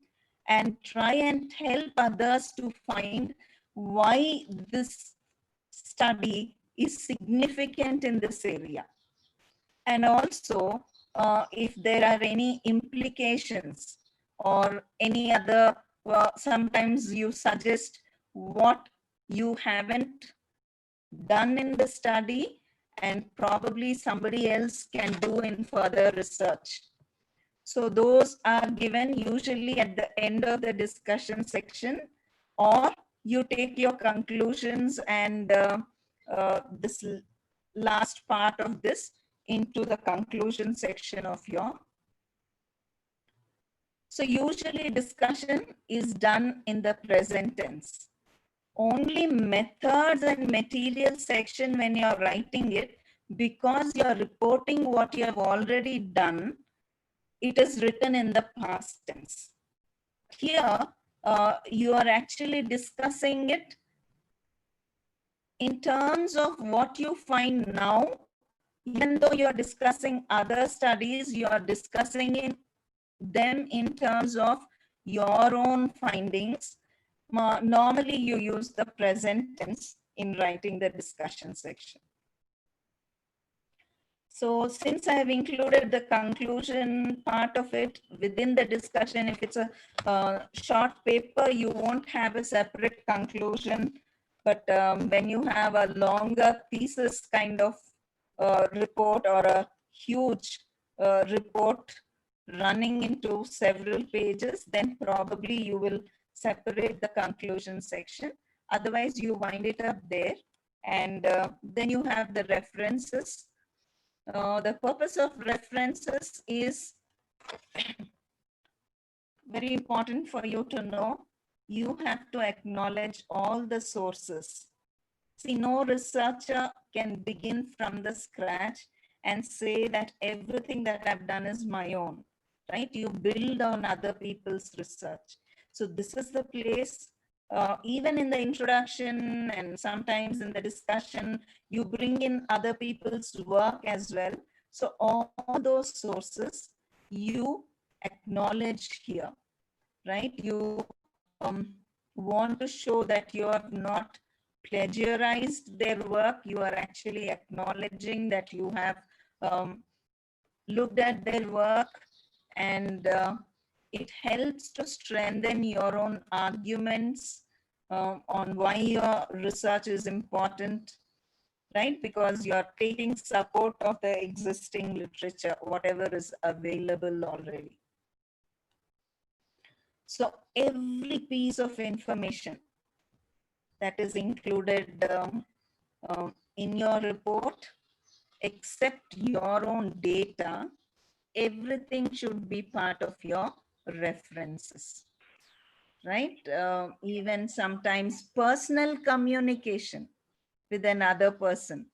and try and help others to find why this study is significant in this area. And also, if there are any implications or any other, sometimes you suggest what you haven't done in the study and probably somebody else can do in further research. So those are given usually at the end of the discussion section, or you take your conclusions and this last part of this into the conclusion section of your. So usually discussion is done in the present tense. Only methods and material section when you're writing it, because you're reporting what you have already done, it is written in the past tense. Here, you are actually discussing it in terms of what you find now. Even though you're discussing other studies, you are discussing them in terms of your own findings. Normally, you use the present tense in writing the discussion section. So since I have included the conclusion part of it within the discussion, if it's a short paper, you won't have a separate conclusion. But when you have a longer thesis kind of report or a huge report running into several pages, then probably you will separate the conclusion section. Otherwise, you wind it up there. And then you have the references. The purpose of references is very important for you to know. You have to acknowledge all the sources. See, no researcher can begin from the scratch and say that everything that I've done is my own, right? You build on other people's research. So this is the place, even in the introduction and sometimes in the discussion, you bring in other people's work as well. So all those sources you acknowledge here, right? You want to show that you have not plagiarized their work. You are actually acknowledging that you have looked at their work, and it helps to strengthen your own arguments on why your research is important, right? Because you are taking support of the existing literature, whatever is available already. So every piece of information that is included in your report, except your own data, everything should be part of your references, right? Even sometimes personal communication with another person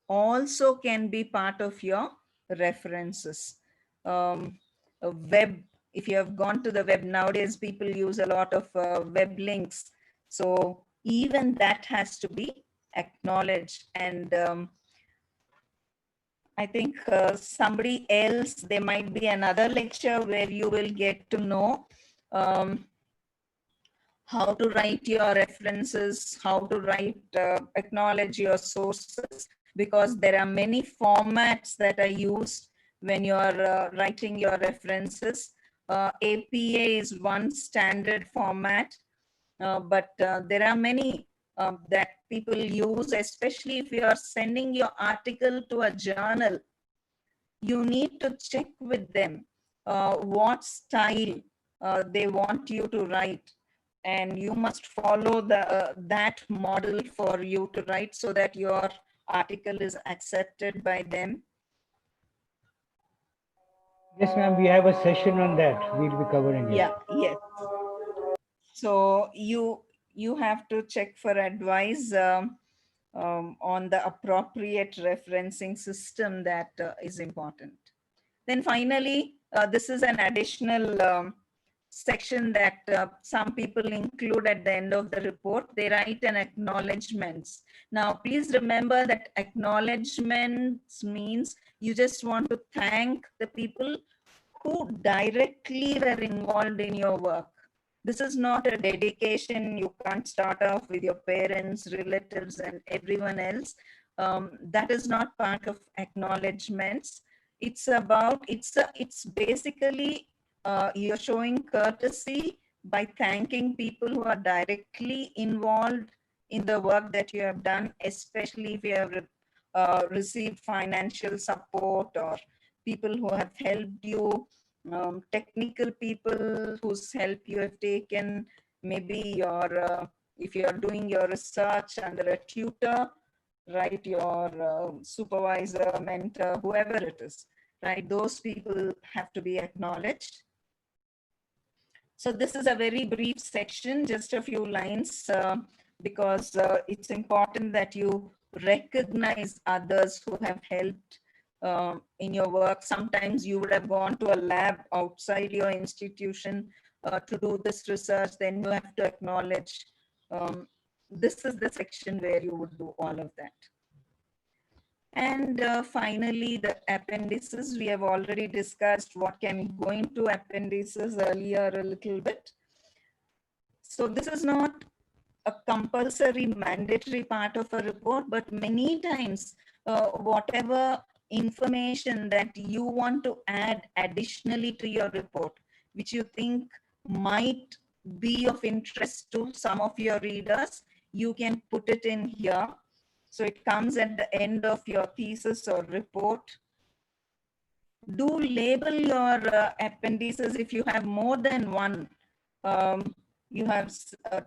also can be part of your references. A web, if you have gone to the web nowadays, people use a lot of web links. So even that has to be acknowledged. And I think somebody else, there might be another lecture where you will get to know um, how to write your references, how to write, acknowledge your sources, because there are many formats that are used when you are writing your references. APA is one standard format, but there are many that people use, especially if you are sending your article to a journal. You need to check with them what style they want you to write, and you must follow that model for you to write so that your article is accepted by them. Yes, ma'am, we have a session on that. We'll be covering it. Yeah, yes. So you have to check for advice on the appropriate referencing system that is important. Then finally, this is an additional section that some people include at the end of the report. They write an acknowledgements. Now, please remember that acknowledgements means you just want to thank the people who directly were involved in your work. This is not a dedication. You can't start off with your parents, relatives, and everyone else. That is not part of acknowledgements. It's basically you're showing courtesy by thanking people who are directly involved in the work that you have done, especially if you have received financial support, or people who have helped you, technical people whose help you have taken, maybe if you are doing your research under a tutor, right, your supervisor, mentor, whoever it is, right, those people have to be acknowledged. So this is a very brief section, just a few lines, because it's important that you recognize others who have helped in your work. Sometimes you would have gone to a lab outside your institution to do this research, then you have to acknowledge. This is the section where you would do all of that. And finally, the appendices. We have already discussed what can go into appendices earlier a little bit. So this is not a compulsory mandatory part of a report, but many times whatever information that you want to add additionally to your report, which you think might be of interest to some of your readers, you can put it in here. So it comes at the end of your thesis or report. Do label your appendices. If you have more than one, you have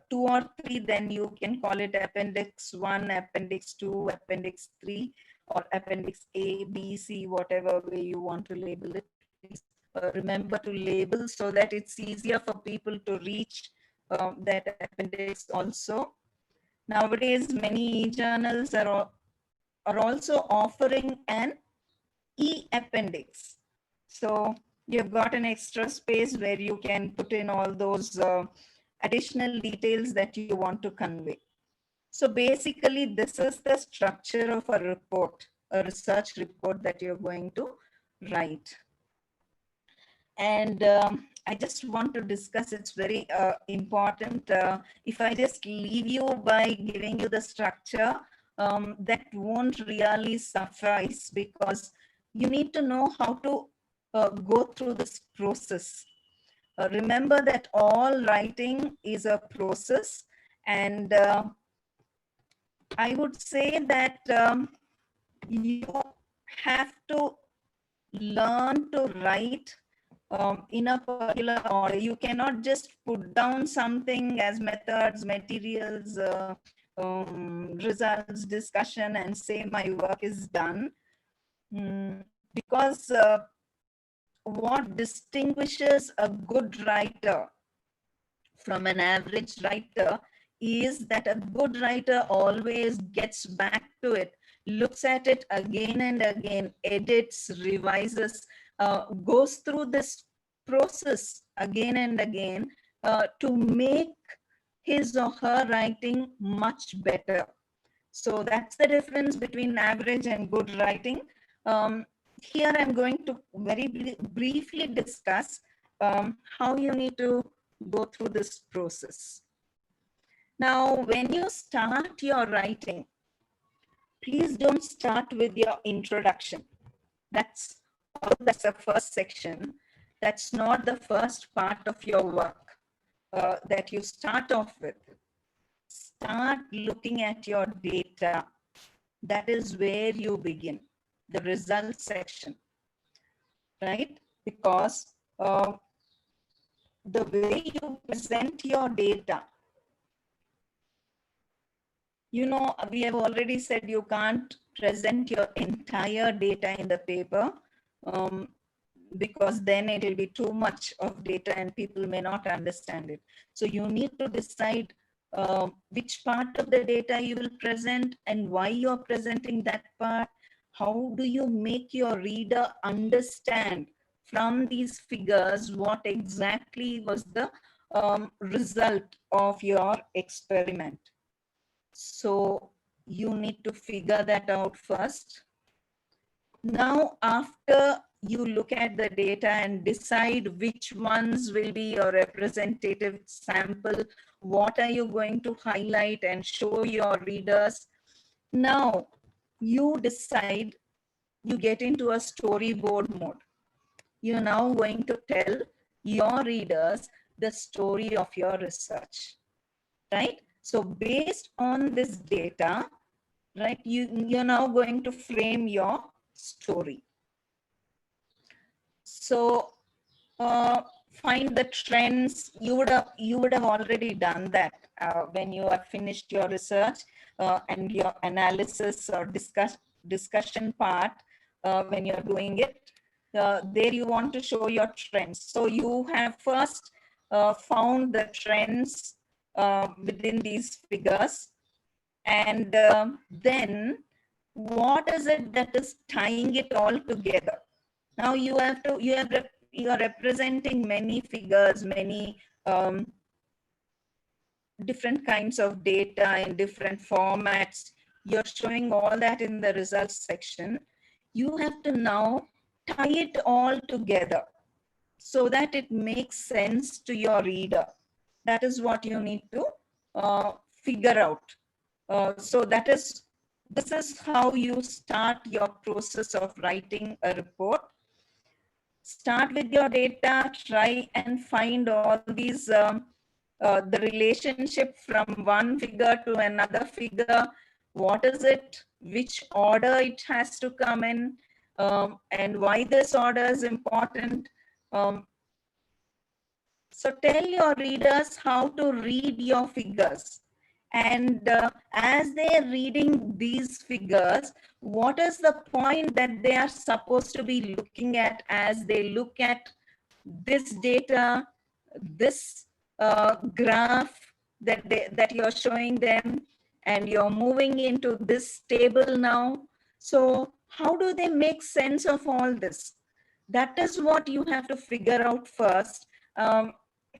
2 or 3, then you can call it appendix 1, appendix 2, appendix 3, or appendix A, B, C, whatever way you want to label it. Please remember to label so that it's easier for people to reach that appendix also. Nowadays, many journals are also offering an e-appendix. So you've got an extra space where you can put in all those additional details that you want to convey. So basically, this is the structure of a report. a research report that you're going to write. And I just want to discuss, it's very important. If I just leave you by giving you the structure, that won't really suffice, because you need to know how to go through this process. Remember that all writing is a process, and I would say that you have to learn to write in a particular order. You cannot just put down something as methods, materials, results, discussion, and say my work is done. Because what distinguishes a good writer from an average writer is that a good writer always gets back to it, looks at it again and again, edits, revises, goes through this process again and again to make his or her writing much better. So that's the difference between average and good writing. Here I'm going to very briefly discuss how you need to go through this process. Now, when you start your writing, please don't start with your introduction. Although that's the first section, that's not the first part of your work that you start off with. Start looking at your data. That is where you begin, the results section, right? Because the way you present your data, you know, we have already said you can't present your entire data in the paper because then it will be too much of data and people may not understand it. So you need to decide which part of the data you will present and why you're presenting that part. How do you make your reader understand from these figures what exactly was the result of your experiment? So you need to figure that out first. Now, after you look at the data and decide which ones will be your representative sample, what are you going to highlight and show your readers? Now, you decide, you get into a storyboard mode. You're now going to tell your readers the story of your research, right? So based on this data, right, you're now going to frame your story. So find the trends. You would have already done that when you have finished your research and your analysis or discussion part. When you're doing it, there you want to show your trends. So you have first found the trends within these figures, and then what is it that is tying it all together? Now you are representing many figures, many different kinds of data in different formats. You're showing all that in the results section. You have to now tie it all together so that it makes sense to your reader. That is what you need to figure out. So this is how you start your process of writing a report. Start with your data, try and find all these, the relationship from one figure to another figure. What is it? Which order it has to come in? And why this order is important? So tell your readers how to read your figures. And as they are reading these figures, what is the point that they are supposed to be looking at as they look at this data, this graph that you're showing them, and you're moving into this table now? So how do they make sense of all this? That is what you have to figure out first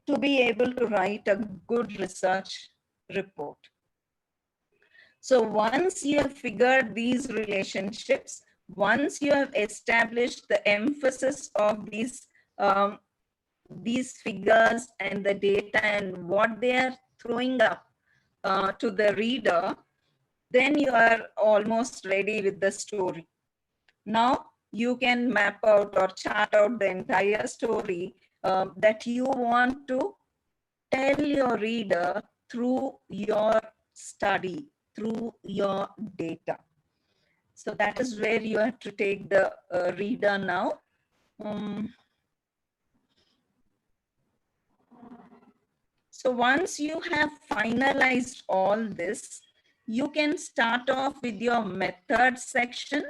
to be able to write a good research report. So once you have figured these relationships, once you have established the emphasis of these figures and the data and what they are throwing up to the reader, then you are almost ready with the story. Now you can map out or chart out the entire story that you want to tell your reader through your study, through your data. So that is where you have to take the reader now. So once you have finalized all this, you can start off with your method section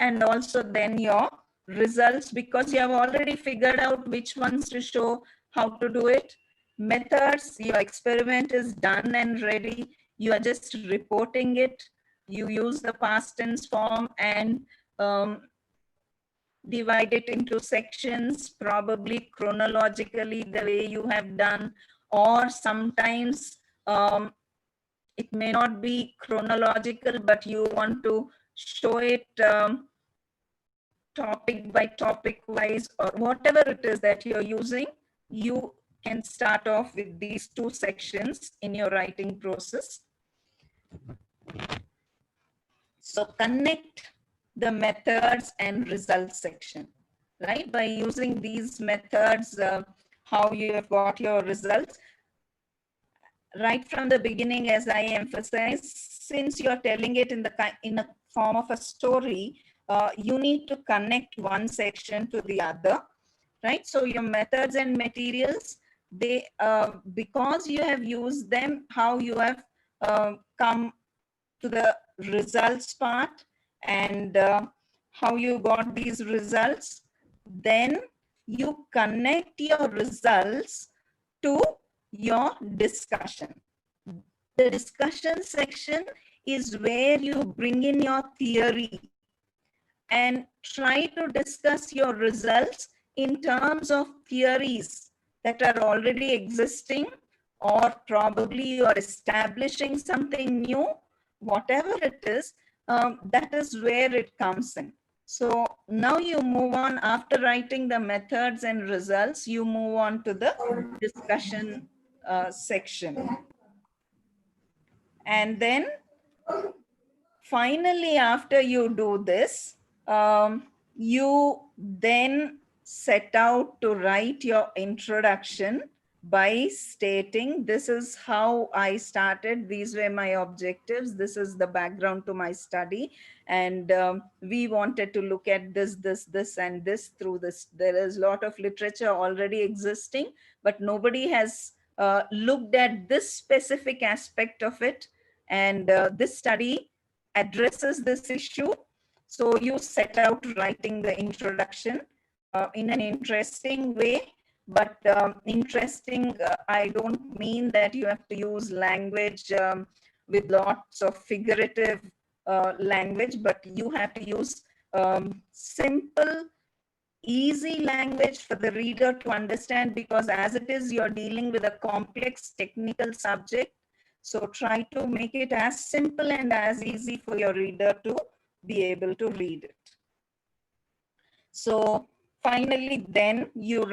and also then your results, because you have already figured out which ones to show, how to do it. Methods, your experiment is done and ready. You are just reporting it. You use the past tense form and divide it into sections, probably chronologically the way you have done, or sometimes it may not be chronological, but you want to show it topic by topic wise, or whatever it is that you're using, you can start off with these two sections in your writing process. So connect the methods and results section, right? By using these methods, how you have got your results. Right from the beginning, as I emphasized, since you're telling it in a form of a story, you need to connect one section to the other, right? So your methods and materials, they because you have used them, how you have come to the results part and how you got these results, then you connect your results to your discussion. The discussion section is where you bring in your theory and try to discuss your results in terms of theories that are already existing, or probably you are establishing something new, whatever it is, that is where it comes in. So now you move on, after writing the methods and results, you move on to the discussion section. And then finally, after you do this, you then set out to write your introduction by stating, this is how I started, these were my objectives, this is the background to my study, and we wanted to look at this and this through this. There is a lot of literature already existing, but nobody has looked at this specific aspect of it, and this study addresses this issue. So you set out writing the introduction in an interesting way, but interesting, I don't mean that you have to use language with lots of figurative language, but you have to use simple, easy language for the reader to understand, because as it is, you're dealing with a complex technical subject. So try to make it as simple and as easy for your reader to be able to read it. So finally, then you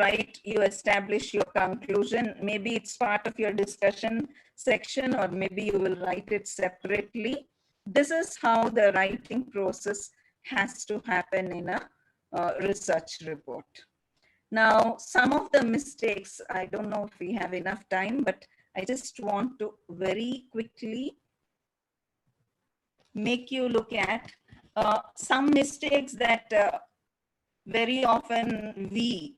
establish your conclusion. Maybe it's part of your discussion section, or maybe you will write it separately. This is how the writing process has to happen in a research report. Now, some of the mistakes, I don't know if we have enough time, but I just want to very quickly make you look at some mistakes that very often we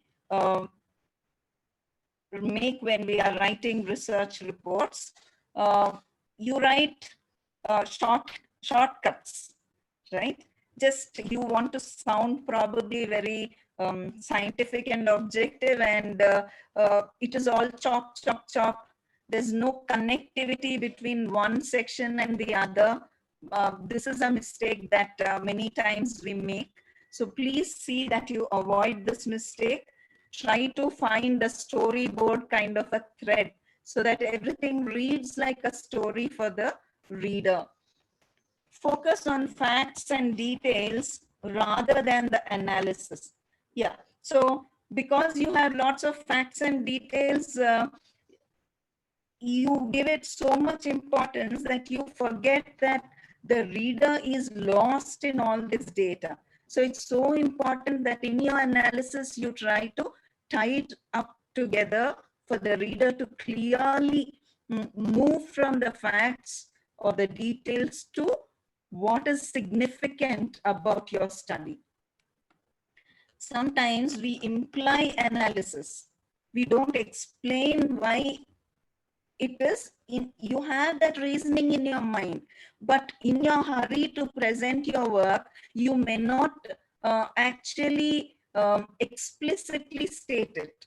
make when we are writing research reports. You write shortcuts, right? Just you want to sound probably very scientific and objective, and it is all chop, chop, chop. There's no connectivity between one section and the other. This is a mistake that many times we make. So please see that you avoid this mistake. Try to find a storyboard kind of a thread so that everything reads like a story for the reader. focus on facts and details rather than the analysis. Yeah. So because you have lots of facts and details, you give it so much importance that you forget that the reader is lost in all this data. So it's so important that in your analysis, you try to tie it up together for the reader to clearly move from the facts or the details to what is significant about your study. Sometimes we imply analysis. We don't explain why it is in, you have that reasoning in your mind, but in your hurry to present your work, you may not actually explicitly state it,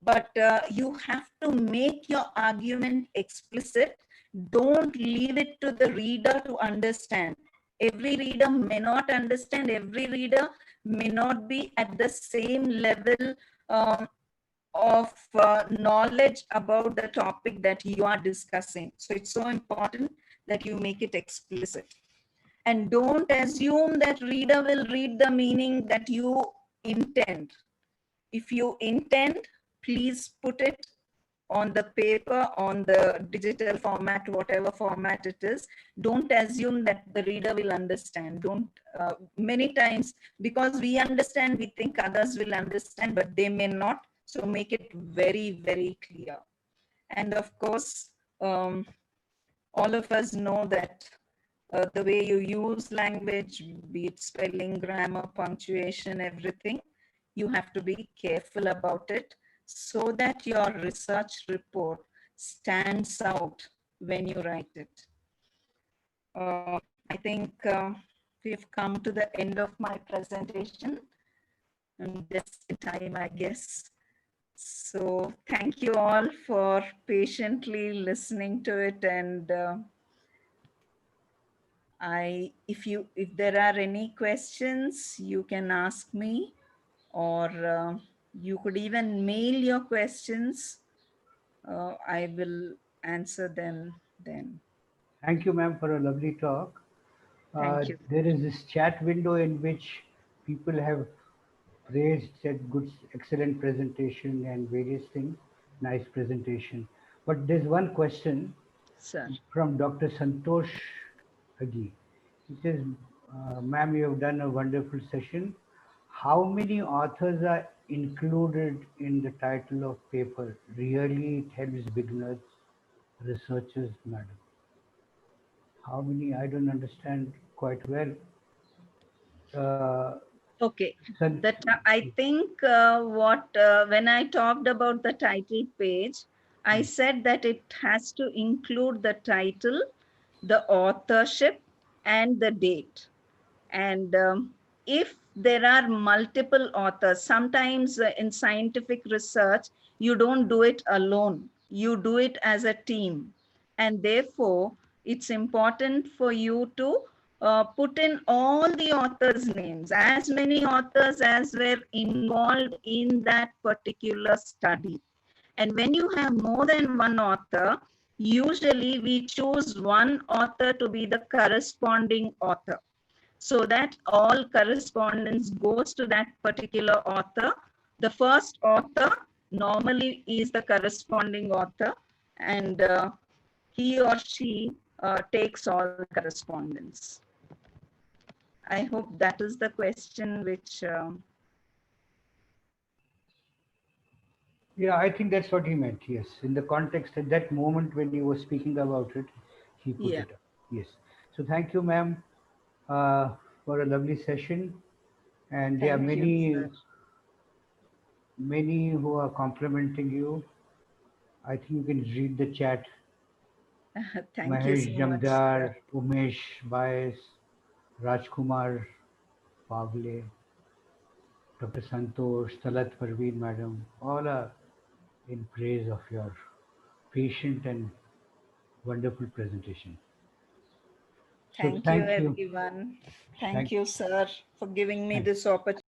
but you have to make your argument explicit. Don't leave it to the reader to understand. Every reader may not understand, every reader may not be at the same level um, of knowledge about the topic that you are discussing. So it's so important that you make it explicit. And don't assume that reader will read the meaning that you intend. If you intend, please put it on the paper, on the digital format, whatever format it is. Don't assume that the reader will understand. Don't, many times, because we understand, we think others will understand, but they may not. So make it very, very clear. And of course, all of us know that the way you use language, be it spelling, grammar, punctuation, everything, you have to be careful about it so that your research report stands out when you write it. I think we've come to the end of my presentation, and just in time, I guess. So thank you all for patiently listening to it, and if there are any questions, you can ask me, or you could even mail your questions. I will answer them then. Thank you, ma'am, for a lovely talk. Thank you. There is this chat window in which people have praised, said good, excellent presentation and various things, nice presentation. But there's one question Sir. from Dr. Santosh Agi. He says, ma'am, you have done a wonderful session. How many authors are included in the title of paper? Really, it helps beginners, researchers, madam. How many? I don't understand quite well. Uh, Okay. San- That I think when I talked about the title page, I said that it has to include the title, the authorship, and the date. And if there are multiple authors, sometimes in scientific research, you don't do it alone, you do it as a team. And therefore, it's important for you to put in all the authors' names, as many authors as were involved in that particular study. And when you have more than one author, usually we choose one author to be the corresponding author, so that all correspondence goes to that particular author. The first author normally is the corresponding author, and he or she takes all the correspondence. I hope that is the question which, Yeah, I think that's what he meant. Yes, in the context at that moment when he was speaking about it, he put yeah, it up. Yes. So thank you, ma'am, uh, for a lovely session. And there are thank you, many, sir. many who are complimenting you. I think you can read the chat. Thank you Mahesh so much, sir. Jamdar, Umesh Baez, Rajkumar Pavle, Dr. Santosh, Talat Parveen, madam, all are in praise of your patient and wonderful presentation. So Thank you, thank you. everyone. Thank Thank, you, sir, for giving me thank, this opportunity.